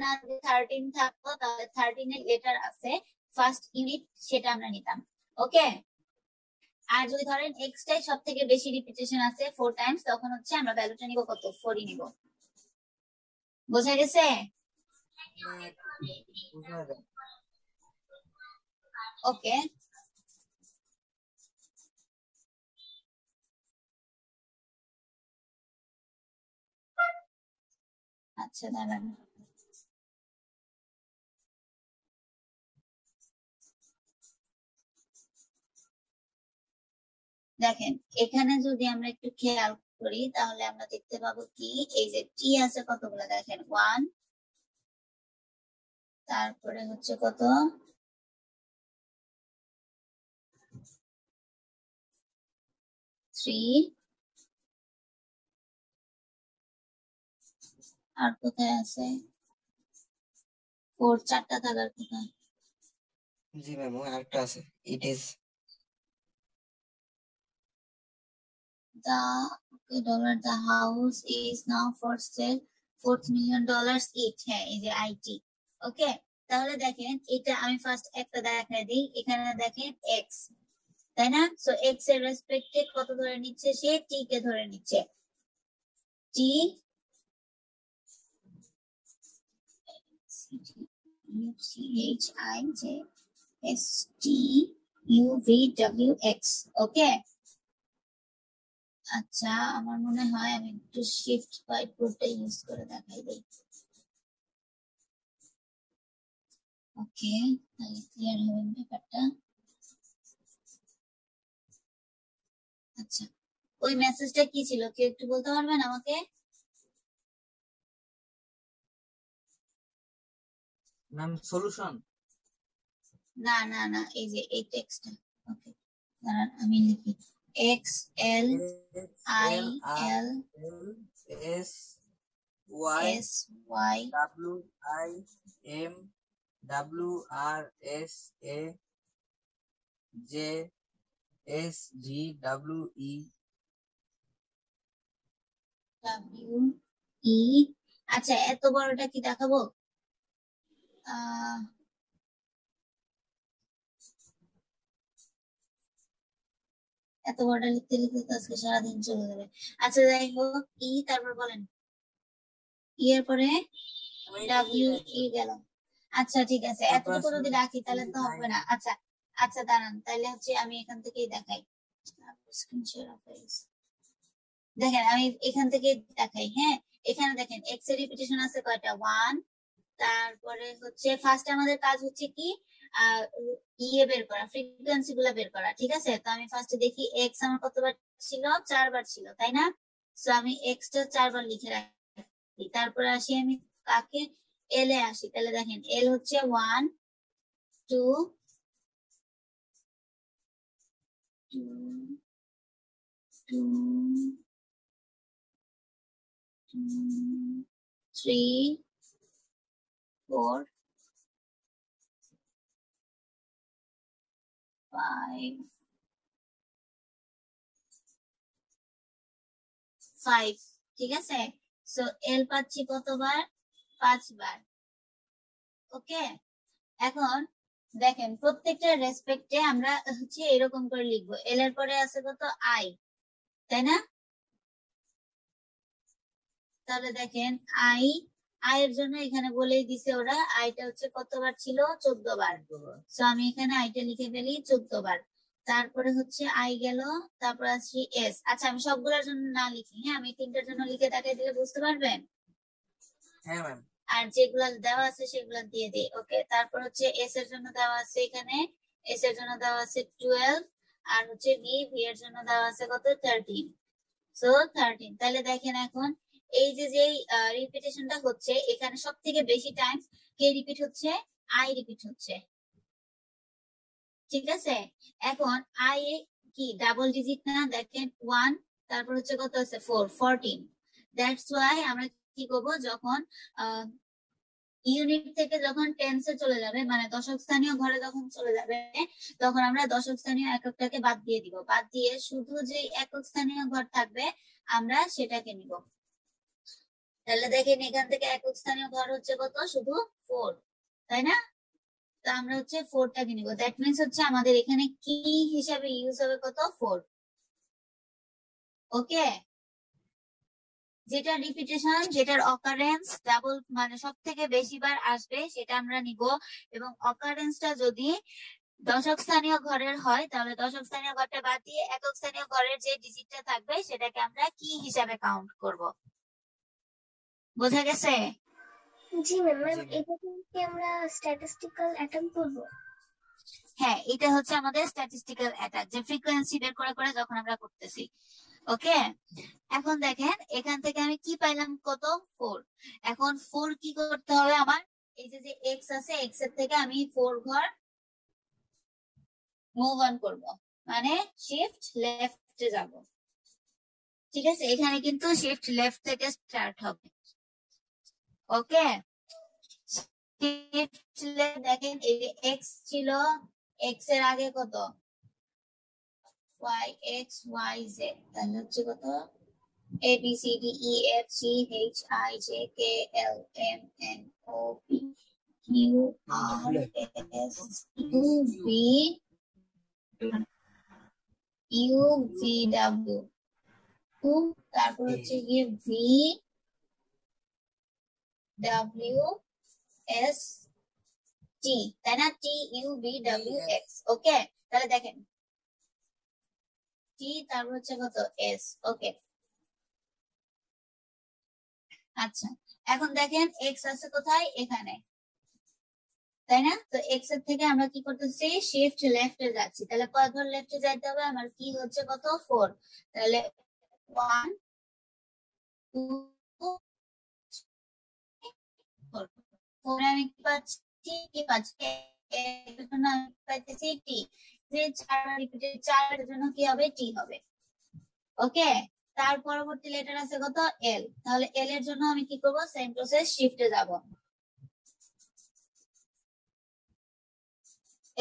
না 13 থাকতো, তাহলে 13 এর লেটার আছে ফার্স্ট ইউনিট, সেটা আমরা নিতাম। ওকে, আর যদি ধরেন এক্স টাই সব থেকে বেশি রিপিটেশন আছে 4 টাইমস, তখন হচ্ছে আমরা ভ্যালুটা নিব কত 4 ই নিব। বোঝা গেছে? ওকে, আচ্ছা দাঁড়ান, দেখেন এখানে যদি আমরা একটু খেয়াল করি তাহলে আমরা দেখতে পাবো কি এই যে টি আছে কতগুলো, দেখেন 1, তারপরে হচ্ছে কত 3, আর কোথায় আছে 4, 4টা থাকার কথা, জি ম্যাম, ওই আরেকটা আছে, it is. the house is now for sale, $4 million each। হ্যাঁ, এই যে আইটি। ওকে, তাহলে দেখেন এটা আমি ফার্স্ট একটা দেখাই দিই। এখানে দেখেন এক্স, তাই না? সো এক্স এর রেসপেক্টে কত ধরে নিচ্ছে সে? টি কে ধরে নিচ্ছে। টি CHIJSTUVWX। ওকে, আচ্ছা আমার মনে হয় আমি একটু শিফট বাই কোডটা ইউজ করে দেখাই দিই। ওকে, তাহলে ক্লিয়ার হবে ব্যাপারটা। আচ্ছা, ওই মেসেজটা কি ছিল কেউ একটু বলতে পারবেন আমাকে? Ma'am solution. না না না, এই যে এই টেক্সটটা। ওকে, দাঁড়ান আমি লিখি। X L I L S Y S Y W I M W R S A J S G W E W E. আচ্ছা, এত বড়টা কি দেখাবো? এত বড়টা লিখতে লিখতে তো আজকে সারাদিন চলে যাবে। আচ্ছা যাই হোক, ই তারপর বলেন। ই এর পরে ডাব্লিউ ই গেল। আচ্ছা ঠিক আছে, এতটুকু যদি রাখি তাহলে তো হবে না। আচ্ছা আচ্ছা দাঁড়ান, তাহলে হচ্ছে আমি এখান থেকেই দেখাই। দেখেন আমি এখান থেকে দেখাই। হ্যাঁ, এখানে দেখেন এক্স এর রিপিটেশন আছে কয়টা? 1। তারপরে হচ্ছে ফার্স্ট আমাদের কাজ হচ্ছে কি ইয়ে বের করা, ফ্রিকোয়েন্সি গুলা বের করা। ঠিক আছে, তো আমি ফার্স্টে দেখি এক্স আমার কতবার ছিল? 4 বার ছিল, তাই না? সো আমি এক্স টা 4 বার লিখে রাখি। তারপরে আসি আমি কাকে? এল এ আসি। তাহলে দেখেন এল হচ্ছে 1 2 3 4 5 5। ঠিক আছে, সো এল পাচ্ছি কতবার? 5 বার। ওকে, এখন দেখেন প্রত্যেকটা রেসপেক্টে আমরা হচ্ছে এরকম করে লিখবো। এল এর পরে আছে কত? আই, তাই না? তাহলে দেখেন আই, আই এর জন্য এখানে বলেই দিছে ওরা আইটা হচ্ছে কতবার ছিল? 14 বার। সো আমি এখানে আইটা লিখে ফেলি 14 বার। তারপরে হচ্ছে আই গেল, তারপর আসছি এস। আচ্ছা আমি সবগুলোর জন্য না লিখি, হ্যাঁ আমি তিনটার জন্য লিখে দেখাই দিলে বুঝতে পারবেন। হ্যাঁ ম্যাম। আর যেগুলো দেওয়া আছে সেগুলো দিয়ে দিই। ওকে, তারপর হচ্ছে এস এর জন্য দেওয়া আছে এখানে, এস এর জন্য দেওয়া আছে 12। আর হচ্ছে ভি, ভি এর জন্য দেওয়া আছে কত? 13। সো 13। তাহলে দেখেন এখন এই যে রিপিটেশনটা হচ্ছে এখানে সব থেকে বেশি টাইম কে রিপিট হচ্ছে? আই রিপিট হচ্ছে। ঠিক আছে, এখন আই কি ডাবল ডিজিট না? দেখেন 1, তারপর হচ্ছে কত আছে? 4, 14। দ্যাটস ওয়াই আমরা কি করবো, যখন ইউনিট থেকে যখন টেন্সে চলে যাবে, মানে দশক স্থানীয় ঘরে যখন চলে যাবে, তখন আমরা দশক স্থানীয় এককটাকে বাদ দিয়ে দিব। বাদ দিয়ে শুধু যে একক স্থানীয় ঘর থাকবে আমরা সেটাকে নিব। তাহলে দেখেন এখান থেকে একক স্থানীয় ঘর হচ্ছে কত? শুধু 4, তাই না? তো আমরা হচ্ছে 4টাকে নিব। দ্যাট মিন্স হচ্ছে আমাদের এখানে কি হিসাবে ইউজ হবে কত? 4। ওকে, যেটা রিপিটেশন, যেটার অকারেন্স ডাবল মানে সব থেকে বেশি বার আসবে সেটা আমরা নিব। এবং অকারেন্সটা যদি দশক স্থানীয় ঘরের হয় তাহলে দশক স্থানীয় ঘরটা বাদ দিয়ে একক স্থানীয় ঘরের যে ডিজিটটা থাকবে সেটাকে আমরা কি হিসাবে কাউন্ট করব। বোঝা গেছে? জি ম্যাম। ম্যাম এটাকে কি আমরা স্ট্যাটিস্টিক্যাল অ্যাটাক বলবো? হ্যাঁ, এটা হচ্ছে আমাদের স্ট্যাটিস্টিক্যাল অ্যাটাক, যে ফ্রিকোয়েন্সি বের করে করে যখন আমরা করতেছি। ওকে, এখন দেখেন এখান থেকে আমি কি পাইলাম? কত? 4। এখন 4 কি করতে হবে আমার? এই যে এক্স আছে, এক্স এর থেকে আমি 4 ঘর মুভ অন করব, মানে শিফট লেফটে যাব। ঠিক আছে, এখানে কিন্তু শিফট লেফট থেকে স্টার্ট হবে। ওকে, শিফট লেফট। দেখেন এই যে এক্স ছিল এক্স এর আগে কত y x y z, তাহলে হচ্ছে কত a b c d e f g h i j k l m n o p q r s u v w, তারপর হচ্ছে গিয়ে v w s t, তাই না? t u v w x। ওকে, তাহলে দেখেন t, তারপর হচ্ছে কত s। ওকে, আচ্ছা এখন দেখেন x আছে কোথায়, এখানে, তাই না? তো x এর থেকে আমরা কি করতেছি, শিফট লেফটে যাচ্ছি। তাহলে কয় ঘর লেফটে যাইতে হবে, আমার কি হচ্ছে কত 4, তাহলে 1 2 4, 4 আমি কি পাচ্ছি, কি পাচ্ছি, এর জন্য আমি পাইতেছি t, যে 4 রিপিটেড 4 এর জন্য কি হবে, t হবে। ওকে, তার পরবর্তী লেটার আছে কত l, তাহলে l এর জন্য আমি কি করব, সেম প্রসেস, শিফটে যাব।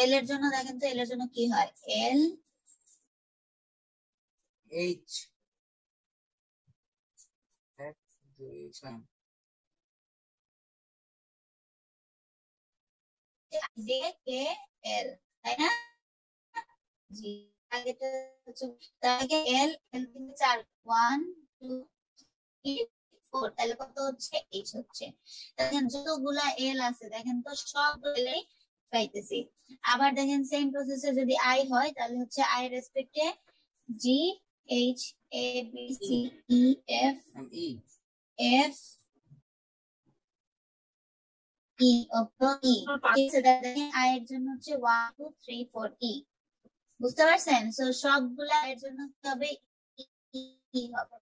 l এর জন্য দেখেন তো, l এর জন্য কি হয়, l H ma'am. J K L, তাই না? জি, আগেটা হচ্ছে তাহলে এল, এল থেকে 4, 1 2 3 4, তাহলে কত হচ্ছে, এইচ হচ্ছে। দেখেন যতগুলা এল আছে দেখেন তো, সব এলই পাইতেছি। আবার দেখেন সেম প্রসেসে যদি আই হয়, তাহলে হচ্ছে আই রেসপেক্টে G H A B C E F E F E, okay E, ঠিক আছে। দেখেন আই এর জন্য হচ্ছে 1 2 3 4 ই, বুঝতে পারছেন? সো সবগুলা এর জন্য কি হবে, ই হবে,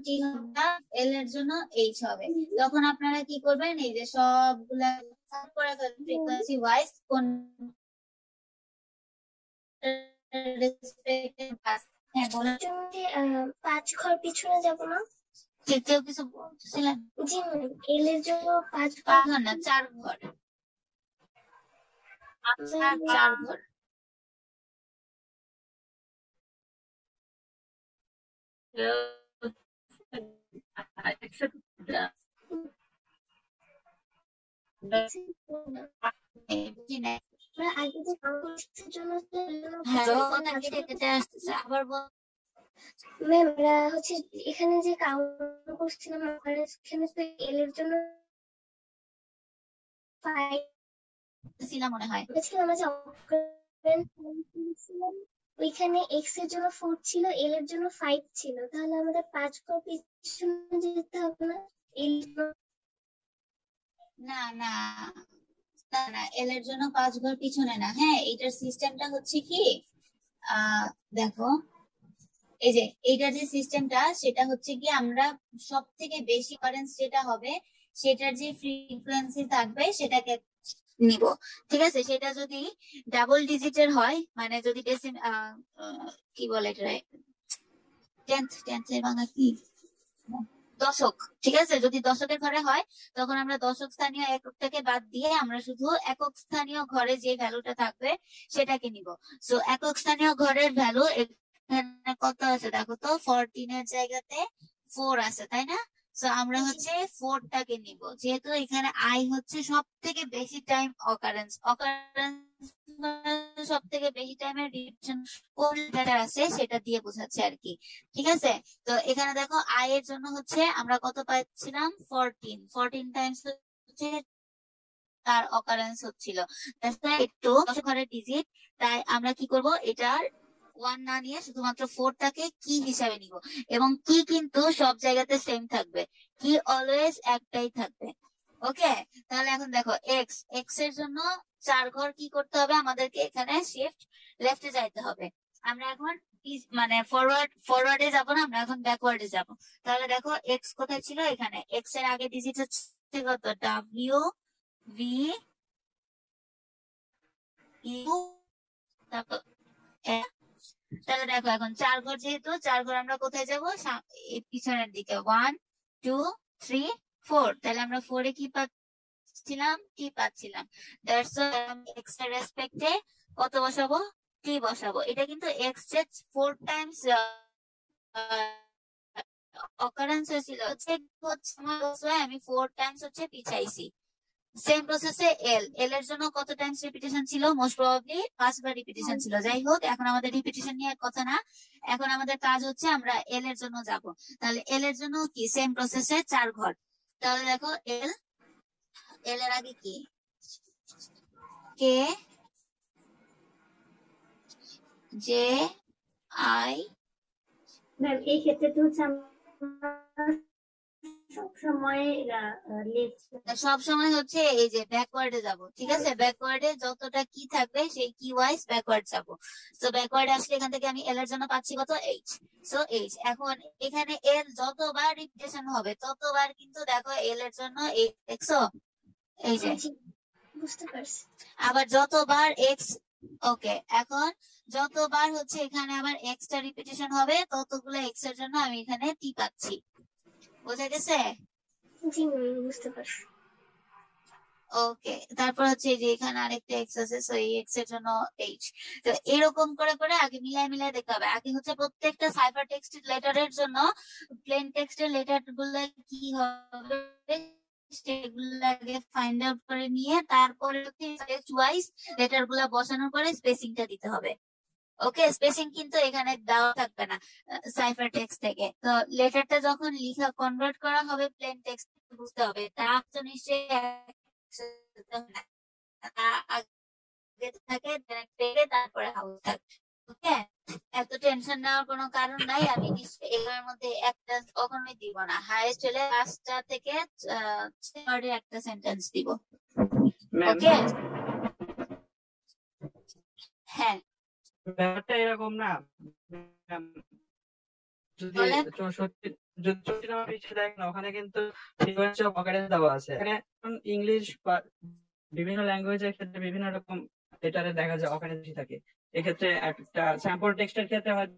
টি হবে, এল এর জন্য এইচ হবে। তখন আপনারা কি করবেন, এই যে সবগুলা করে ফ্রিকোয়েন্সি ওয়াইজ কোন হ্যাঁ বলেন। জন্য যে 5 ঘর পিছনে যাব না? কেউ কিছু বলছিলেন? জি ম্যাম, এল এর জন্য 5 ঘর, 5 ঘর না, 4 ঘর, 4 ঘর। আগে যে কাউন্টের জন্য হ্যালো, কেটে কেটে আসতেছে, আবার বল। ম্যাম আমরা হচ্ছে এখানে যে কাউন্ট করছিলাম, ওখানে তো এল এর জন্য 5 ছিল মনে হয়। ছিল, আমরা যে ওইখানে এক্স এর জন্য 4 ছিল, এল এর জন্য 5 ছিল, তাহলে আমাদের 5 ঘর পিছনে যেতে হবে না? এল না না না না, এল এর জন্য 5 ঘর পিছনে না। হ্যাঁ, এটার সিস্টেমটা হচ্ছে কি, দেখো এই যে এইটার যে সিস্টেমটা, সেটা হচ্ছে কি, আমরা সব থেকে বেশি কারেন্স যেটা হবে সেটার যে ফ্রিকোয়েন্সি থাকবে সেটাকে নিব, ঠিক আছে? সেটা যদি ডাবল ডিজিটের হয়, মানে যদি কি বলে এটা, টেন্থ এর বাংলা কি, দশক, ঠিক আছে? যদি দশকের ঘরে হয়, তখন আমরা দশক স্থানীয় এককটাকে বাদ দিয়ে আমরা শুধু একক স্থানীয় ঘরে যে ভ্যালুটা থাকবে সেটাকে নিব। সো একক স্থানীয় ঘরের ভ্যালু এখানে কত আছে দেখো তো, 14 এর জায়গাতে 4 আছে, তাই না? সো আমরা হচ্ছে 4টাকে নিব, যেহেতু এখানে আই হচ্ছে সব থেকে বেশি টাইম অকারেন্স, সব থেকে বেশি টাইমের রিলেশন কোন লেটার আছে সেটা দিয়ে বোঝাচ্ছে আর কি, ঠিক আছে? তো এখানে দেখো আই এর জন্য হচ্ছে আমরা কত পাচ্ছিলাম, 14 টাইমস হচ্ছে তার অকারেন্স হচ্ছিল, একটু ঘরের ডিজিট, তাই আমরা কি করব, এটার 1 না নিয়ে শুধুমাত্র 4টাকে কি হিসাবে নিব, এবং কি কিন্তু সব জায়গাতে সেম থাকবে, কি অলওয়েজ একটাই থাকবে। ওকে, তাহলে এখন দেখো এক্স এর জন্য 4 ঘর কি করতে হবে, আমাদেরকে এখানে শিফট লেফটে যাইতে হবে। আমরা এখন মানে ফরওয়ার্ডে যাব না, আমরা এখন ব্যাকওয়ার্ডে যাব। তাহলে দেখো এক্স কোথায় ছিল, এখানে। এক্স এর আগে ডিজিট হচ্ছে কত, ডাব্লিউ ভি ইউ, তারপর তাহলে দেখো এখন 4 ঘর, যেহেতু 4 ঘর আমরা কোথায় যাব, পিছনের দিকে, 1 2 3 4, তাহলে আমরা 4 এ কি পাচ্ছিলাম, টি পাচ্ছিলাম। দ্যাটস এক্স এর রেসপেক্টে কত বসাবো? টি বসাবো। এটা কিন্তু এক্স যে 4 টাইমস অকারেন্স হয়েছিল, আমি 4 টাইমস হচ্ছে পিছাইছি। সেম প্রসেসে এল এর জন্য কত টাইমস রিপিটেশন ছিল? মোস্ট প্রবাবলি 5 বার রিপিটেশন ছিল। যাই হোক, এখন আমাদের রিপিটেশন নিয়ে কথা না, এখন আমাদের কাজ হচ্ছে আমরা এল এর জন্য যাব। তাহলে এল এর জন্য কি সেম প্রসেসে 4 ঘর। তাহলে দেখো এল এর আগে কি কে জে আই। ম্যাম এই ক্ষেত্রে তো হচ্ছে আমরা সবসময় সবসময় হচ্ছে এই যে ব্যাকওয়ার্ডে যাব, ঠিক আছে? ব্যাকওয়ার্ডে যতটা কি থাকবে সেই কি ওয়াইজ ব্যাকওয়ার্ড যাব। তো ব্যাকওয়ার্ডে আসলে এখান থেকে আমি এল এর জন্য পাচ্ছি কত? এইচ। So H. এখন এখানে এল যতবার রিপিটেশন হবে ততবার কিন্তু দেখো এল এর জন্য এইচ দেখছো, এই যে জি, বুঝতে পারছি। আবার যতবার এক্স, ওকে, এখন যতবার হচ্ছে এখানে আবার এক্সটা রিপিটেশন হবে ততগুলো এক্স এর জন্য আমি এখানে টি পাচ্ছি। বোঝা গেছে? জি ম্যাম, বুঝতে পারছি। ওকে, তারপর হচ্ছে যে এখানে আরেকটা এক্স আছে, সো এই এক্স এর জন্য এইচ। তো এরকম করে করে আগে মিলাই মিলাই দেখতে হবে। আগে হচ্ছে প্রত্যেকটা সাইফার টেক্সট লেটারের জন্য প্লেন টেক্সটের লেটার গুলো কি হবে সেগুলো আগে ফাইন্ড আউট করে নিয়ে তারপরে হচ্ছে টেক্সট ওয়াইজ লেটার গুলা বসানোর পরে স্পেসিংটা দিতে হবে। ওকে, স্পেসিং কিন্তু এখানে দেওয়া থাকবে না সাইফার টেক্সট থেকে। তো লেটারটা যখন লিখা কনভার্ট করা হবে প্লেন টেক্সট বুঝতে হবে, তা তো নিশ্চয়ই আগে থাকে তারপরে হাউস থাকে। ওকে, এত টেনশন নেওয়ার কোনো কারণ নাই। আমি নিশ্চয়ই এগুলোর মধ্যে একটা কখনোই দিব না, হাইয়েস্ট হলে 5টা থেকে 6 একটা সেন্টেন্স দিব। ম্যাম ওকে, হ্যাঁ ব্যাপারটা এরকম না ম্যাম, যদি বলেন। 64 নাম্বার পৃষ্ঠা দেখেন ওখানে কিন্তু সিকোয়েন্স অফ অকারেন্স দেওয়া আছে। এখানে ইংলিশ বা বিভিন্ন ল্যাঙ্গুয়েজের ক্ষেত্রে বিভিন্ন রকম লেটারে দেখা যায় অকারেন্স থাকে। এক্ষেত্রে একটা স্যাম্পল টেক্সটের ক্ষেত্রে হয়তো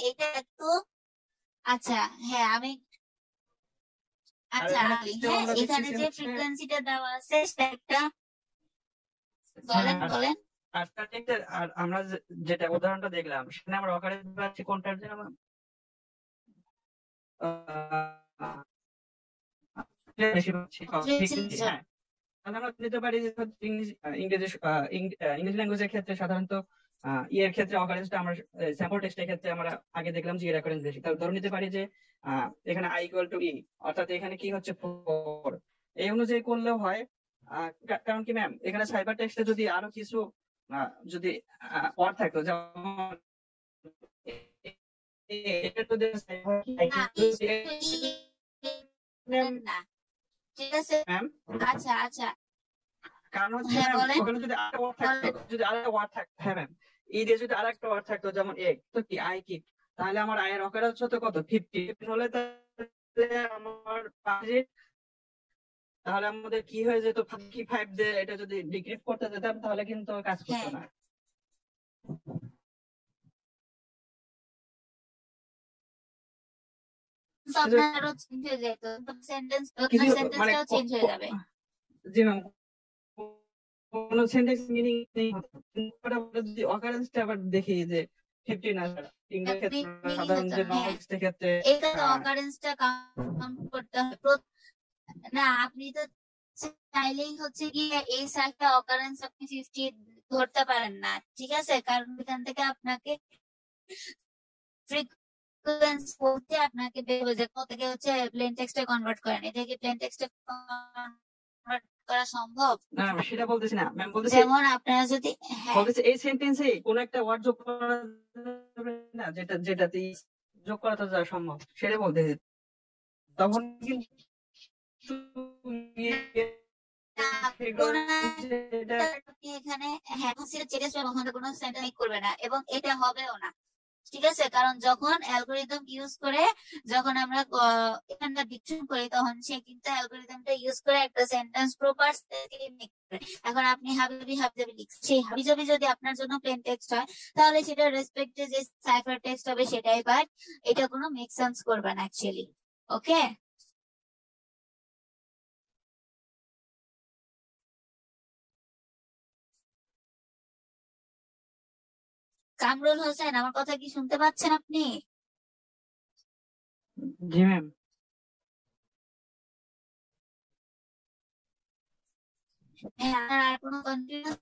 এটা একটু আচ্ছা, হ্যাঁ আমি আচ্ছা হ্যাঁ এখানে যে ফ্রিকোয়েন্সিটা দেওয়া আছে সেটা একটা বলেন বলেন। আর আমরা যেটা উদাহরণটা দেখলাম সেখানে আমরা অকারেন্স পাচ্ছি কোনটার জন্য বেশি পাচ্ছি? হ্যাঁ, আমরা নিতে পারি যে ইংরেজি ল্যাঙ্গুয়েজের ক্ষেত্রে সাধারণত ইয়ের ক্ষেত্রে অকারেন্সটা আমরা স্যাম্পল টেক্সটের ক্ষেত্রে আমরা আগে দেখলাম যে এর অকারেন্স বেশি। তাহলে ধরে নিতে পারি যে এখানে আই ইকুয়াল টু ই, অর্থাৎ এখানে কি হচ্ছে 4, এই অনুযায়ী করলেও হয়। কারণ কি ম্যাম, এখানে সাইবার টেক্সটে যদি আরো কিছু যদি ওয়ার্ড থাকতো, যেমন এটা তো না ঠিক আছে ম্যাম, আচ্ছা আচ্ছা কারণ হচ্ছে হ্যাঁ বলেন ওখানে যদি আরেকটা ওয়ার্ড থাকতো, যদি আরেকটা ওয়ার্ড থাকতো, হ্যাঁ ম্যাম, ই দিয়ে যদি আরেকটা ওয়ার্ড থাকতো যেমন এক, তো কি আই কি, তাহলে আমার আয়ের অকারেন্স হতো কত? 50 হলে তাহলে আমার 5, তাহলে আমাদের কি হয়ে যেত 55 দিয়ে এটা যদি ডিক্রিপ করতে যেতাম তাহলে কিন্তু কাজ করতো না। আপনারও চেঞ্জ হয়ে যেত, সেন্টেন্স কিছু মানে সেন্টেন্সটাও চেঞ্জ হয়ে যাবে। জি ম্যাম, কোন সেন্টেন্স মিনিং নেই হতো, যদি অকারেন্সটা আবার দেখি যে 50 না ইংরেজি ক্ষেত্রে সাধারণ যে নর্মাল ক্ষেত্রে এটা তো অকারেন্সটা কাউন্ট করতে হবে না। আপনি তো চাইলেই হচ্ছে কি এই সাইডটা অকারেন্স আপনি 50 ধরতে পারেন না, ঠিক আছে? কারণ এখান থেকে আপনাকে ফ্রিকোয়েন্সি বলতে আপনাকে দেখবে যে কত থেকে হচ্ছে প্লেন টেক্সটে কনভার্ট করেন। এটা কি প্লেন টেক্সটে কনভার্ট করা সম্ভব? না সেটা বলতেছি না ম্যাম, বলতেছি যেমন আপনারা যদি বলতেছি এই সেন্টেন্সে কোন একটা ওয়ার্ড যোগ করা যাবে না, যেটাতে যোগ করা তো যা সম্ভব সেটা বলতেছি, তখন কিন্তু এখানে কোনো সেন্টেন্স করবে না এবং এটা হবেও না, ঠিক আছে? কারণ যখন অ্যালগরিদম ইউজ করে, যখন আমরা এখানটা ডিকশন করি তখন সে কিন্তু অ্যালগরিদমটা ইউজ করে একটা সেন্টেন্স প্রপার মেক করে। এখন আপনি হাবিজাবি হাবিজাবি লিখছেন, সেই হাবিজাবি যদি আপনার জন্য প্লেন টেক্সট হয় তাহলে সেটা রেসপেক্টে যে সাইফার টেক্সট হবে সেটাই, বাট এটা কোনো মেক সেন্স করবে না অ্যাকচুয়ালি। ওকে। কামরুল হোসেন, আমার কথা কি শুনতে পাচ্ছেন আপনি? জি ম্যাম। হ্যাঁ, আপনার আর কোনো কনফিউশন?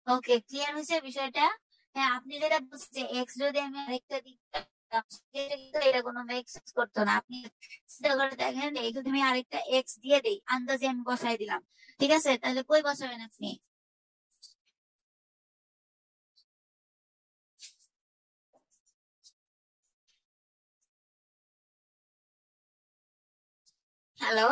ওকে, ক্লিয়ার হয়েছে বিষয়টা? হ্যাঁ, আপনি যেটা বলছেন যে এক্স যদি আমি আরেকটা দিতাম, সেটা কিন্তু এটা কোনো মেক সেন্স করতো না। আপনি চিন্তা করে দেখেন, এই যদি আমি আরেকটা এক্স দিয়ে দিই, আন্দাজে আমি বসাই দিলাম, ঠিক আছে, তাহলে কই বসাবেন আপনি? হ্যালো,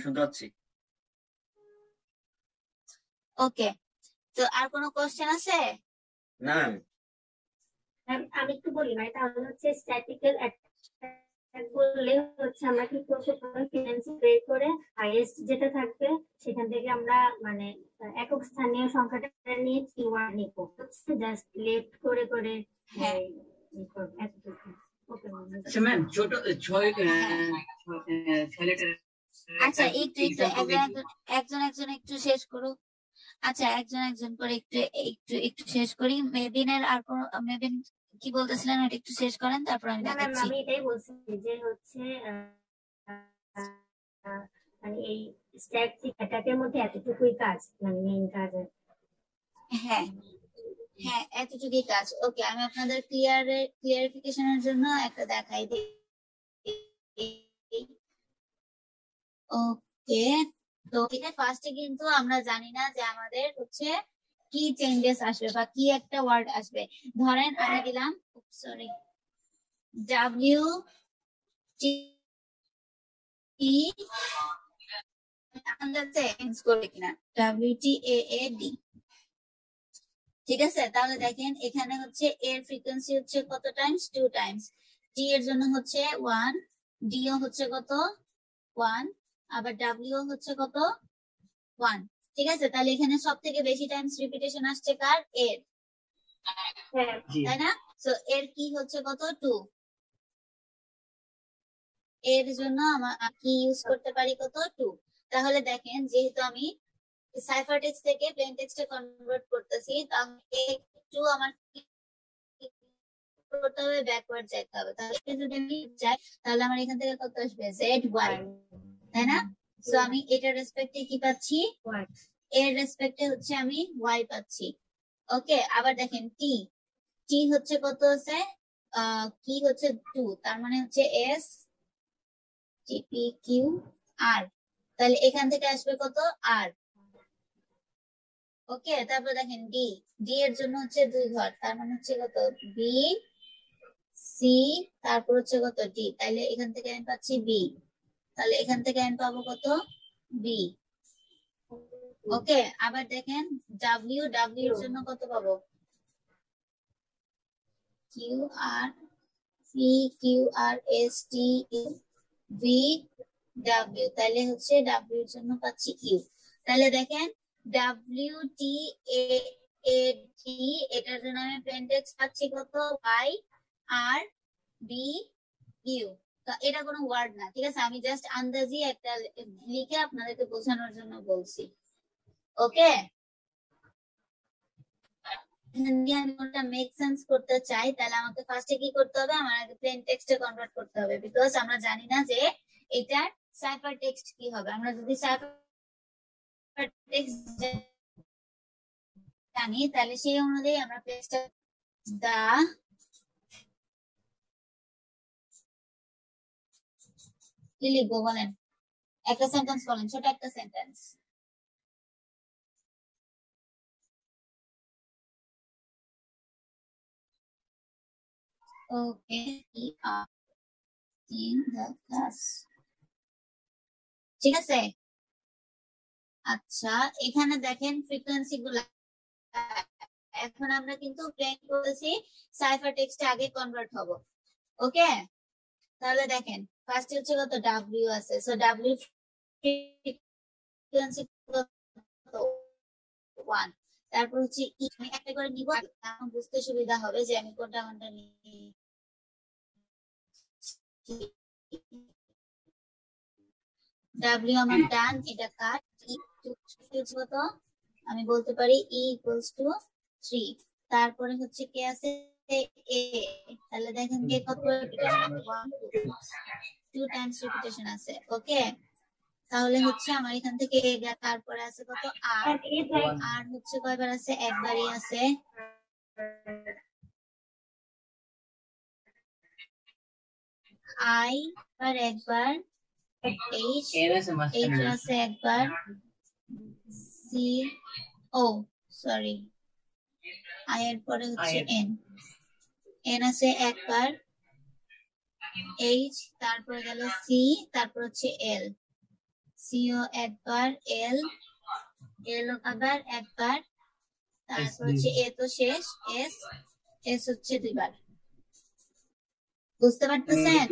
শুনতে পাচ্ছি। ওকে, তো আর কোনো কোশ্চেন আছে? না ম্যাম। আমি একটু বলি, মানে তাহলে হচ্ছে স্ট্যাটিক্যাল বললে হচ্ছে আমরা কি করবো, ফ্রিকোয়েন্সি বের করে হাইয়েস্ট যেটা থাকবে সেখান থেকে আমরা মানে একক স্থানীয় সংখ্যাটা নিয়ে কিওয়ার্ড নিব, জাস্ট লেফট করে করে হ্যাঁ। এতটুকু। ওকে আচ্ছা ম্যাম, ছোট ছয় আচ্ছা, একটু একটু একজন একজন একটু শেষ করুক। আচ্ছা, একজন একজন করে একটু একটু একটু শেষ করি। মেবিনের আর কোনো, মেবিন কি বলতেছিলেন ওটা একটু শেষ করেন, তারপর আমি ম্যাম দেখাচ্ছি। আমি এটাই বলছি যে হচ্ছে মানে এই স্ট্যাটিক অ্যাটাকের মধ্যে এতটুকুই কাজ, মানে মেইন কাজ। হ্যাঁ হ্যাঁ, এতটুকুই কাজ। ওকে, আমি আপনাদের ক্লিয়ারিফিকেশনের জন্য একটা দেখাই দিই। ওকে, তো এটা ফার্স্টে কিন্তু আমরা জানি না যে আমাদের হচ্ছে কি চেঞ্জেস আসবে বা কি একটা ওয়ার্ড আসবে। ধরেন আমি দিলাম, সরি, ডাব্লিউ টি, আন্দাজে চেঞ্জ করবে কিনা, WTAAD, ঠিক আছে। তাহলে দেখেন এখানে হচ্ছে এর ফ্রিকোয়েন্সি হচ্ছে কত টাইমস, 2 টাইমস। টি এর জন্য হচ্ছে 1, ডিও হচ্ছে কত 1, আবার ডাব্লিউ হচ্ছে কত 1, ঠিক আছে। তাহলে এখানে সব থেকে বেশি টাইমস রিপিটেশন আসছে কার, এর, তাই না? সো এর কি হচ্ছে কত 2, এর জন্য আমার কি ইউজ করতে পারি কত 2। তাহলে দেখেন যেহেতু আমি সাইফার টেক্সট থেকে প্লেন টেক্সটে কনভার্ট করতেছি, তাহলে একটু আমার কি করতে হবে, ব্যাকওয়ার্ড যেতে হবে। তাহলে যদি আমি যাই, তাহলে আমার এখান থেকে কত আসবে, ZY, তাই না? সো আমি এটার রেসপেক্টে কি পাচ্ছি, এর রেসপেক্টে হচ্ছে আমি Y পাচ্ছি। ওকে, আবার দেখেন টি, টি হচ্ছে কত আছে, কি হচ্ছে 2, তার মানে হচ্ছে S TPQR, তাহলে এখান থেকে আসবে কত R। ওকে, তারপর দেখেন ডি, ডি এর জন্য হচ্ছে 2 ঘর, তার মানে হচ্ছে কত B C, তারপর হচ্ছে কত ডি, তাহলে এখান থেকে আমি পাচ্ছি B, তাহলে এখান থেকে আমি পাবো কত B। ওকে, আবার দেখেন ডাব্লিউ, ডাব্লিউ এর জন্য কত পাবো, QR C QR S T U V W, তাহলে হচ্ছে ডাব্লিউ এর জন্য পাচ্ছি ইউ। তাহলে দেখেন WTAAD, এটার জন্য আমি প্লেন টেক্সট পাচ্ছি কত YRBU। এটা কোনো ওয়ার্ড না, ঠিক আছে, আমি জাস্ট আন্দাজি একটা লিখে আপনাদেরকে বোঝানোর জন্য বলছি। ওকে, মেক সেন্স করতে চাই, তাহলে আমাকে ফার্স্টে কি করতে হবে, আমার আগে প্লেন টেক্সটে কনভার্ট করতে হবে, বিকজ আমরা জানি না যে এটার সাইফার টেক্সট কি হবে। আমরা যদি সাইফার টেক্সট জানি, তাহলে সেই অনুযায়ী আমরা টেক্সটটা দা কি লিখবো বলেন, একটা সেন্টেন্স বলেন, ছোট একটা sentence. Okay, in the class, ঠিক আছে। আচ্ছা, এখানে দেখেন ফ্রিকোয়েন্সি গুলা, এখন আমরা কিন্তু প্লেন করেছি, সাইফার টেক্সটে আগে কনভার্ট হব। ওকে, তাহলে দেখেন ফার্স্ট হচ্ছে কত ডাব্লিউ আছে, সো ডাব্লিউ ফ্রিকোয়েন্সি কত 1, তারপর হচ্ছে ই, আমি একটা করে নিব, এখন বুঝতে সুবিধা হবে যে আমি কোনটা কোনটা নিই। ডাব্লিউ আমার ডান, এটা কাট, কত আমি বলতে পারি ই ইকুয়ালস টু 3। তারপরে হচ্ছে কে আছে এ, তাহলে দেখেন কে কত রিপিটেশন আছে 1 2 টাইমস রিপিটেশন আছে। ওকে, তাহলে হচ্ছে আমার এখান থেকে এ গেল, তারপরে আছে কত আর, আর হচ্ছে কয়বার আছে একবারই আছে, আই আর একবার, এইচ এইচ আছে একবার, সি ও সরি আই এর পরে হচ্ছে এন, এন আছে একবার, এইচ তারপরে গেল সি, তারপর হচ্ছে এল, সিও একবার, এল এল আবার একবার, তারপর হচ্ছে এ তো শেষ, এস এস হচ্ছে দুইবার। বুঝতে পারতেছেন?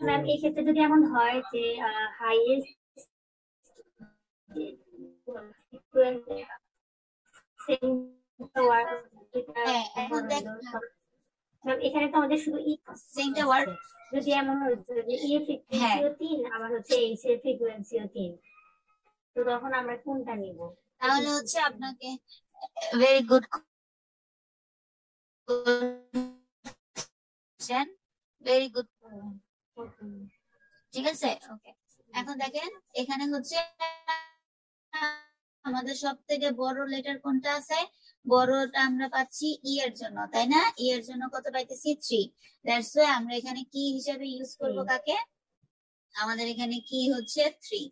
ম্যাম এই ক্ষেত্রে যদি এমন হয় যে হাইয়েস্ট এখন দেখ এখানে তো আমাদের শুধু সেন্টার ওয়ার্ড যদি এমন হচ্ছে যে ই এর ফ্রিকোয়েন্সিও 3 আবার হচ্ছে এইচ এর ফ্রিকোয়েন্সিও 3, তো তখন আমরা কোনটা নিব? তাহলে হচ্ছে আপনাকে very good question, very good, ঠিক আছে। ওকে, এখন দেখেন এখানে হচ্ছে আমাদের সব থেকে বড় লেটার কোনটা আছে, বড়টা আমরা পাচ্ছি ই এর জন্য, তাই না? ই এর জন্য কত পাইতেছি 3, দ্যাটস ওয়াই আমরা এখানে কি হিসেবে ইউজ করব কাকে, আমাদের এখানে কি হচ্ছে 3।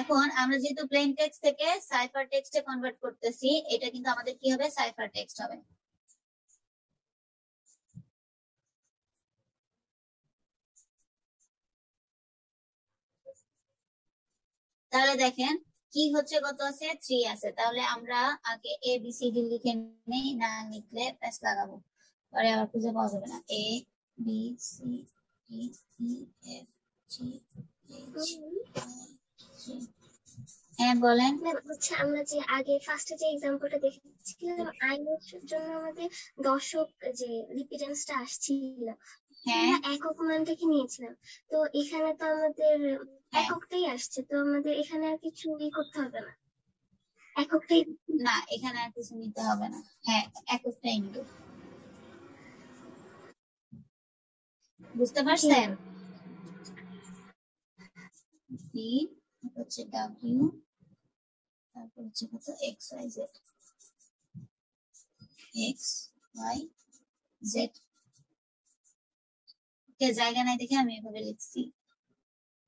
এখন আমরা যেহেতু প্লেন টেক্সট থেকে সাইফার টেক্সটে কনভার্ট করতেছি, এটা কিন্তু আমাদের কি হবে সাইফার টেক্সট হবে। তাহলে দেখেন কি হচ্ছে, কত আছে 3 আছে, তাহলে আমরা আগে এ বি সি ডি লিখে নেই, না লিখলে প্রেস লাগাবো, পরে আবার খুঁজে পাওয়া যাবে না। A B C D E F G H হ্যাঁ বলেন। হচ্ছে আমরা যে আগে ফার্স্টে যে এক্সাম্পলটা দেখেছিলাম আইনের জন্য আমাদের দশক যে রিপিটেন্সটা আসছিল, আমরা একক মানটাকে নিয়েছিলাম, তো এখানে তো আমাদের এককটাই আসছে, তো আমাদের এখানে আর কিছু করতে হবে না, এককটাই না, এখানে আর কিছু নিতে হবে না, হ্যাঁ এককটাই নিব। বুঝতে পারছেন? বি হচ্ছে ডাব্লিউ, তারপর হচ্ছে কত X Y Z, X Y Z, কে জায়গা নাই দেখে আমি এভাবে লিখছি।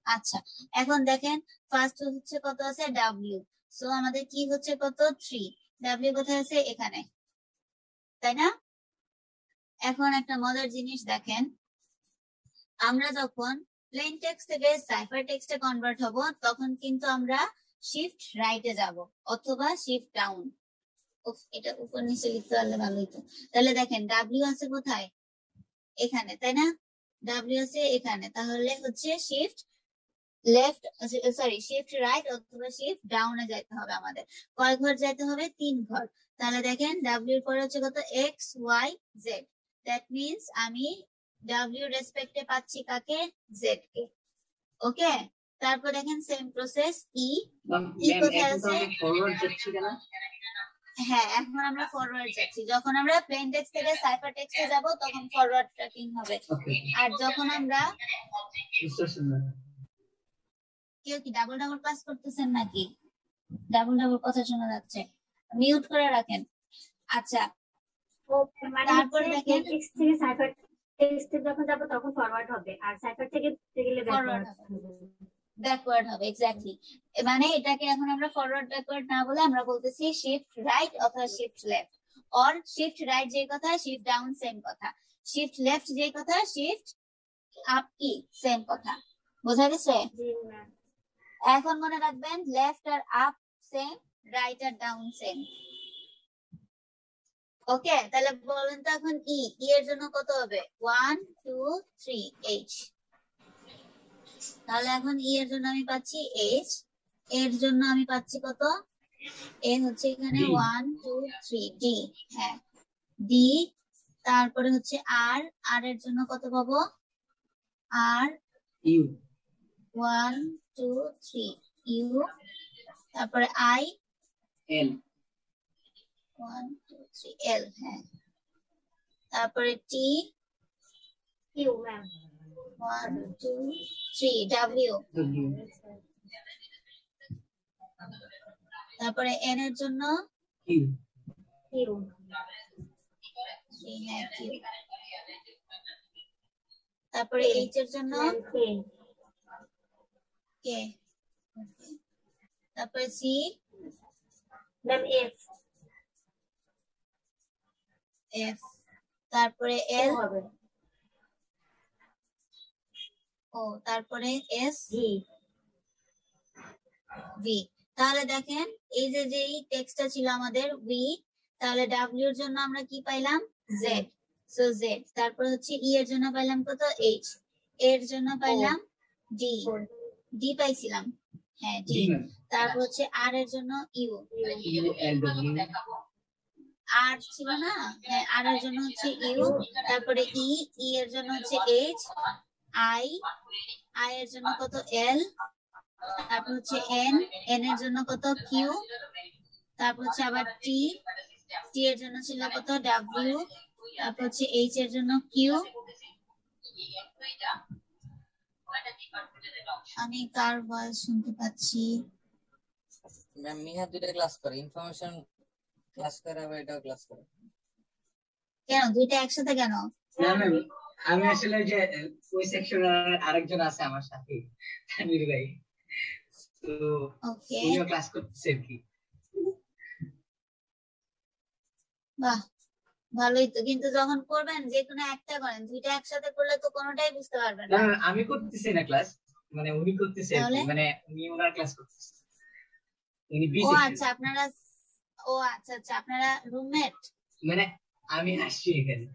আচ্ছা, এখন দেখেন ফার্স্ট হচ্ছে কত আছে ডাব্লিউ, সো আমাদের কি হচ্ছে কত 3, ডাব্লিউ কোথায় আছে এখানে, তাই না? এখন একটা মজার জিনিস দেখেন, আমরা যখন প্লেন টেক্সট থেকে সাইফার টেক্সটে কনভার্ট হব, তখন কিন্তু আমরা শিফট রাইটে যাব অথবা শিফট ডাউন। এটা উপর নিচে লিখতে পারলে ভালো হতো। তাহলে দেখেন ডাব্লিউ আছে কোথায় এখানে, তাই না? ডাব্লিউ আছে এখানে, তাহলে হচ্ছে shift left sorry shift right অথবা শিফট ডাউনে যাইতে হবে আমাদের। কয় ঘর যাইতে হবে? 3 ঘর। তাহলে দেখেন ডাব্লিউ এর পরে হচ্ছে কত X Y Z, that means আমি ডাব্লিউ রেসপেক্টে পাচ্ছি কাকে? জেড কে। ওকে, তারপর দেখেন সেম প্রসেস ই, ই কোথায় আছে? ফরওয়ার্ড যাচ্ছি কেন? হ্যাঁ, এখন আমরা ফরওয়ার্ড যাচ্ছি, যখন আমরা প্লেন টেক্সট থেকে সাইফার টেক্সটে যাব তখন ফরওয়ার্ড ট্র্যাকিং হবে, আর যখন আমরা কেউ কি ডাবল ডাবল ক্লাস করতেছেন নাকি? ডাবল ডাবল কথা শোনা যাচ্ছে, মিউট করে রাখেন। আচ্ছা, তারপর দেখেন টেক্সট থেকে সাইফার টেক্সটে যখন যাব তখন ফরওয়ার্ড হবে, আর সাইফার থেকে গেলে ফরওয়ার্ড হবে, ব্যাকওয়ার্ড হবে। এক্স্যাক্টলি, মানে এটাকে এখন আমরা ফরওয়ার্ড ব্যাকওয়ার্ড না বলে আমরা বলতেছি শিফট রাইট অথবা shift left, or shift right যে কথা শিফট ডাউন সেম কথা, শিফট লেফট যে কথা শিফট আপ কি সেম কথা। বোঝা গেছে? এখন মনে রাখবেন লেফট আর আপ সেম, রাইট আর ডাউন সেম। ওকে, তাহলে বলেন তো এখন ই এর জন্য কত হবে? 1 2 3 এইচ। তাহলে এখন ই এর জন্য আমি পাচ্ছি এইচ, এর জন্য আমি পাচ্ছি কত? এ হচ্ছে এখানে 1 2 3 ডি, হ্যাঁ ডি, তারপরে হচ্ছে আর, আর এর জন্য কত পাবো? আর ইউ, 1 2 3 ইউ, তারপরে আই এল 1 2 3 এল, হ্যাঁ, তারপরে T Q ma'am 1 2 3 W, W তারপরে এন এর জন্য কিউ কিউ 3, হ্যাঁ কিউ, তারপরে এইচ এর জন্য ম্যাম কে কে, তারপরে সি ম্যাম এফ এফ, তারপরে কিউ এল হবে ও, তারপরে এস জি ভি। তাহলে দেখেন এই যে যেই টেক্সটটা ছিল আমাদের ভি, তাহলে ডাব্লিউ এর জন্য আমরা কি পাইলাম জেড, সো জেড, তারপর হচ্ছে ই এর জন্য পাইলাম কত এইচ, এর জন্য পাইলাম ডি, ডি পাইছিলাম, হ্যাঁ ডি, জি ম্যাম তারপর হচ্ছে আর এর জন্য you, U L W R ছিল না, হ্যাঁ আর এর জন্য হচ্ছে ইউ, তারপরে ই, ই এর জন্য হচ্ছে এইচ, আই, আই এর জন্য কত এল, তারপর হচ্ছে এন, এন এর জন্য কত কিউ, তারপর হচ্ছে আবার টি, টি এর জন্য ছিল কত ডাব্লিউ, তারপর হচ্ছে এইচ এর জন্য কিউ। আমি কার ভয়েস শুনতে পাচ্ছি? ম্যাম মিহা দুইটা ক্লাস করে, ইনফরমেশন ক্লাস করে আবার এটাও ক্লাস করে। কেন দুইটা একসাথে কেন? না ম্যাম, আমি আসলে যে ওই সেকশনের আরেকজন আছে আমার সাথে, তানভীর ভাই, তো ওকে, উনিও ক্লাস করতেছে আর কি। বাহ ভালোই তো, কিন্তু যখন করবেন যে কোনো একটা করেন, দুইটা একসাথে করলে তো কোনোটাই বুঝতে পারবেন না না। আমি করতেছি না ক্লাস, মানে উনি করতেছে আর কি, তাহলে? মানে উনি ওনার ক্লাস করতেছে, উনি বি ও সেকশন, আচ্ছা আপনারা, ও আচ্ছা আচ্ছা আপনারা রুমমেট, মানে আমি আসছি এখানে।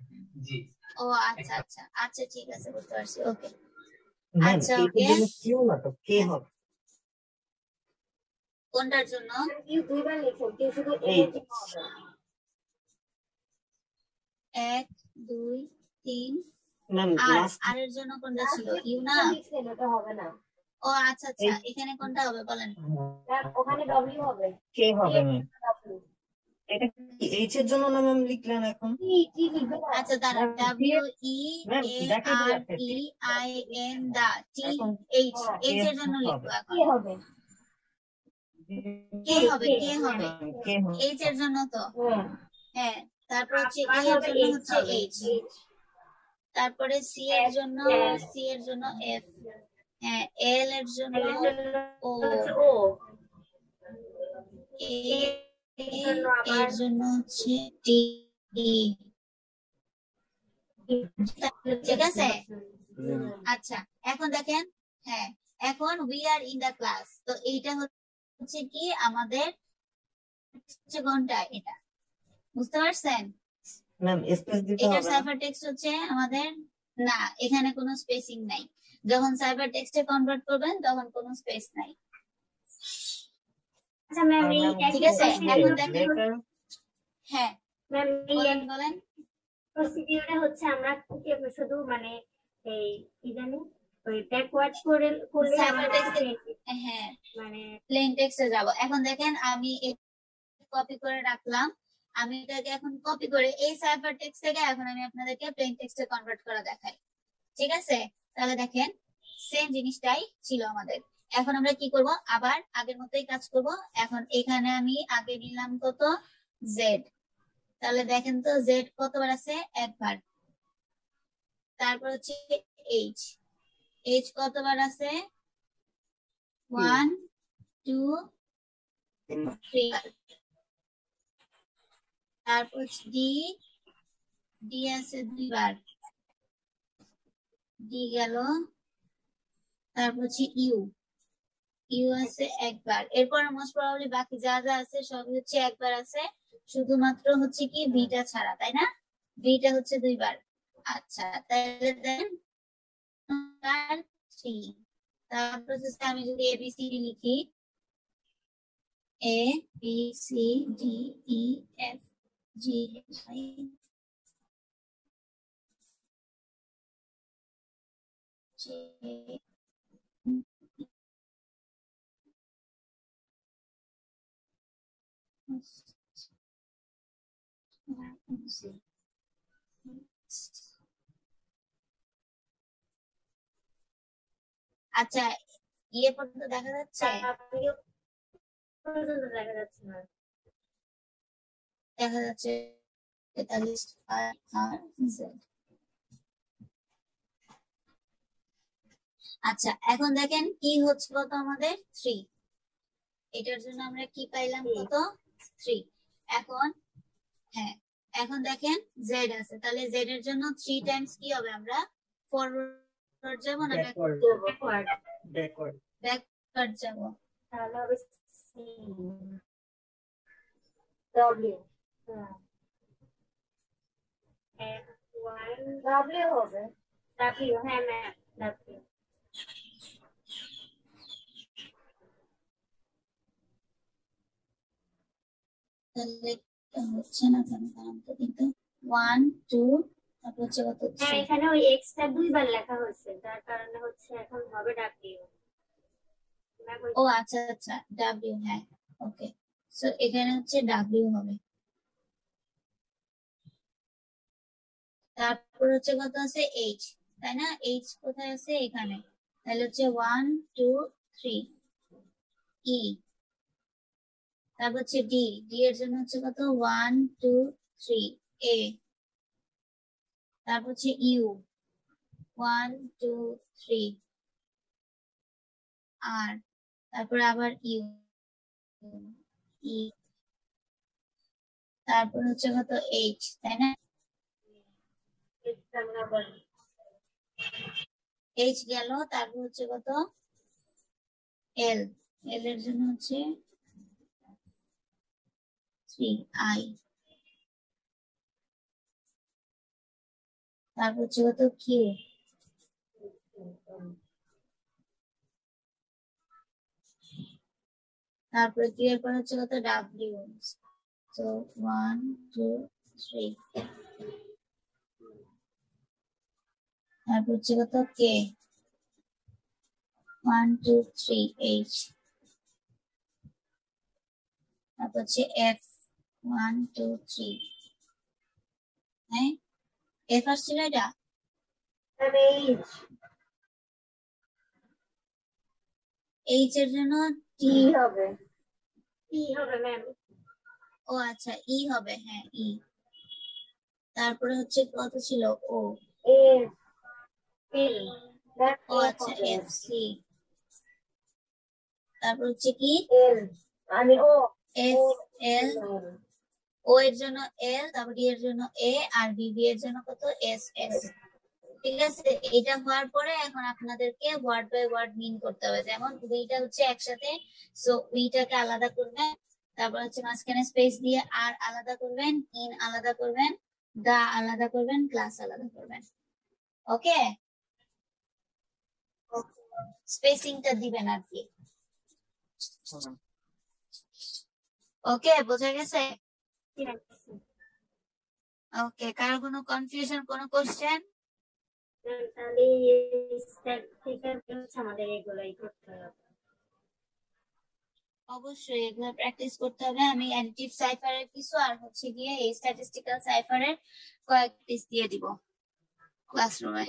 জি ও আচ্ছা আচ্ছা আচ্ছা ঠিক আছে বুঝতে পারছি, ওকে ম্যাম আচ্ছা এটার ওকে, জন্য কিউ না তো কে হবে? কোনটার জন্য? কিউ দুইবার লিখুন, কিউ শুধু এই এর জন্য হবে 1 2 3, ম্যাম আর লাস্ট আর এর জন্য কোনটা ছিল ইউ না? লিখছেন ওটা হবে না ও আচ্ছা আচ্ছা, এখানে কোনটা হবে বলেন? ম্যাম ওখানে ডব্লিউ হবে কে হবে এর ম্যাম? জন্য W এটা কি এইচ এর জন্য না ম্যাম লিখলেন এখন? টি লিখবে না আচ্ছা দাঁড়ান, ম্যাম, ডাব্লিউ ই ম্যাম, এ দেখাই তো আর যাচ্ছে, ই আই এন দা টি এখন এইচ, হ্যাঁ, এইচ এর এর জন্য হবে। লিখবো এখন। কি হবে কে হবে কে হবে? কে হবে? এইচ এর জন্য তো, হ্যাঁ হ্যাঁ, তারপর হচ্ছে ই আমার এর হবে জন্য H হচ্ছে হবে এইচ, H তারপরে সি এর F, জন্য, F, সি এর জন্য এফ, হ্যাঁ এল এর জন্য এর জন্য ও, হচ্ছে O এ এর জন্য আবার এর জন্য হচ্ছে টি, ঠিক আছে? আচ্ছা এখন দেখেন, হ্যাঁ এখন we are in the class, তো এইটা হচ্ছে কি আমাদের হচ্ছে কোনটা, এটা বুঝতে পারছেন? ম্যাম স্পেস দিতে এটার হবে না? সাইফার টেক্সট হচ্ছে আমাদের, না এখানে কোনো স্পেসিং নাই, যখন সাইফার টেক্সটে কনভার্ট করবেন তখন কোনো স্পেস নাই। আচ্ছা ম্যাম এই ম্যাম, ঠিক আছে, এখন দেখেন, লেটার হ্যাঁ ম্যাম এই বলেন বলেন, প্রসিডিউরে হচ্ছে আমরা শুধু মানে এই কি জানি ওই ব্যাকওয়ার্ড করে করলে সাইফার আমাদের টেক্সটে, হ্যাঁ মানে প্লেন টেক্সটে যাব। এখন দেখেন আমি কপি করে রাখলাম, আমি এটাকে এখন কপি করে এই সাইফার টেক্সট থেকে এখন আমি আপনাদেরকে প্লেন টেক্সটে কনভার্ট করা দেখাই, ঠিক আছে? তাহলে দেখেন সেম জিনিসটাই ছিল আমাদের, এখন আমরা কি করব, আবার আগের মতোই কাজ করব। এখন এখানে আমি আগে নিলাম কত জেড, তাহলে দেখেন তো জেড কতবার আছে, একবার, তারপর হচ্ছে এইচ, এইচ কতবার আছে, 1 2 3, তারপর হচ্ছে ডি, ডি আছে দুইবার, ডি গেল, তারপর হচ্ছে ইউ, ইউ আছে একবার, এরপর মোস্ট প্রবাবলি বাকি যা যা আছে সবই হচ্ছে একবার আছে, শুধুমাত্র হচ্ছে কি ভিটা ছাড়া, তাই না? ভিটা হচ্ছে দুইবার। আচ্ছা তাহলে দেন 3, তারপর হচ্ছে আমি যদি এ বি সি ডি লিখি, A B C D E F G I J আচ্ছা ইয়ে পর্যন্ত দেখা যাচ্ছে? দেখা যাচ্ছে না। দেখা যাচ্ছে 43 আর Z। আচ্ছা এখন দেখেন কি হচ্ছে কত আমাদের 3, এটার জন্য আমরা কি পাইলাম কত 3। এখন হ্যাঁ এখন দেখেন Z আছে, তাহলে Z এর জন্য 3 টাইমস কি হবে, আমরা ফরওয়ার্ড যাব না ব্যাকওয়ার্ড ব্যাকওয়ার্ড ব্যাকওয়ার্ড যাব? তাহলে হবে সি ডব্লিউ ডব্লিউ হবে ডব্লিউ। হ্যাঁ ম্যাম ডব্লিউ। তাহলে হচ্ছে না কেন, কারণ তো কিন্তু 1 2 তারপর হচ্ছে কত হ্যাঁ 3। এখানে ওই এক্সটা দুইবার লেখা হয়েছে, যার কারণে হচ্ছে এখন হবে ডব্লিউ। ও আচ্ছা আচ্ছা W, হ্যাঁ ওকে। সো এখানে হচ্ছে W হবে। তারপর হচ্ছে কত আছে H, তাই না? H কোথায় আছে? এখানে। তাহলে হচ্ছে 1 2 3 E। তারপর হচ্ছে D, D এর জন্য হচ্ছে কত 1 2 3 A। তারপর হচ্ছে U 1 2 3 R। তারপর আবার U E। তারপর হচ্ছে কত H, তাই না? H গেল। তারপর হচ্ছে কত L, L এর জন্য হচ্ছে 3 I। তারপর হচ্ছে কত Q, তারপরে Q এর পর হচ্ছে কত W। So 1 2 3। তারপর হচ্ছে কত K, 1 2 3 H। তারপর হচ্ছে F 1 2 3। হ্যাঁ F আসছিল এটা? H এর জন্য T হবে ই হবে ম্যাম। ও আচ্ছা E হবে, হ্যাঁ E। তারপরে হচ্ছে কত ছিল O, ও আচ্ছা F C। তারপর হচ্ছে কি আমি ও F L, O এর জন্য L, তারপর D এর জন্য A, আর B এর জন্য কত S S। ঠিক আছে, এটা হওয়ার পরে এখন আপনাদেরকে ওয়ার্ড বাই ওয়ার্ড মিন করতে হবে। যেমন উইটা হচ্ছে একসাথে, সো উইটাকে আলাদা করবেন, তারপর হচ্ছে মাঝখানে স্পেস দিয়ে আর আলাদা করবেন, ইন আলাদা করবেন, দা আলাদা করবেন, ক্লাস আলাদা করবেন। ওকে, স্পেসিংটা দিবেন আর কি। ওকে, বোঝা গেছে? ওকে, কারো কোনো কনফিউশন, কোনো কোশ্চেন? তাহলে আমাদের এগুলোই করতে হবে। অবশ্যই এগুলো প্র্যাকটিস করতে হবে। আমি অ্যাডিটিভ সাইফারের কিছু আর হচ্ছে গিয়ে এই স্ট্যাটিস্টিক্যাল সাইফারের কয়েক পিস দিয়ে দিব ক্লাসরুমে।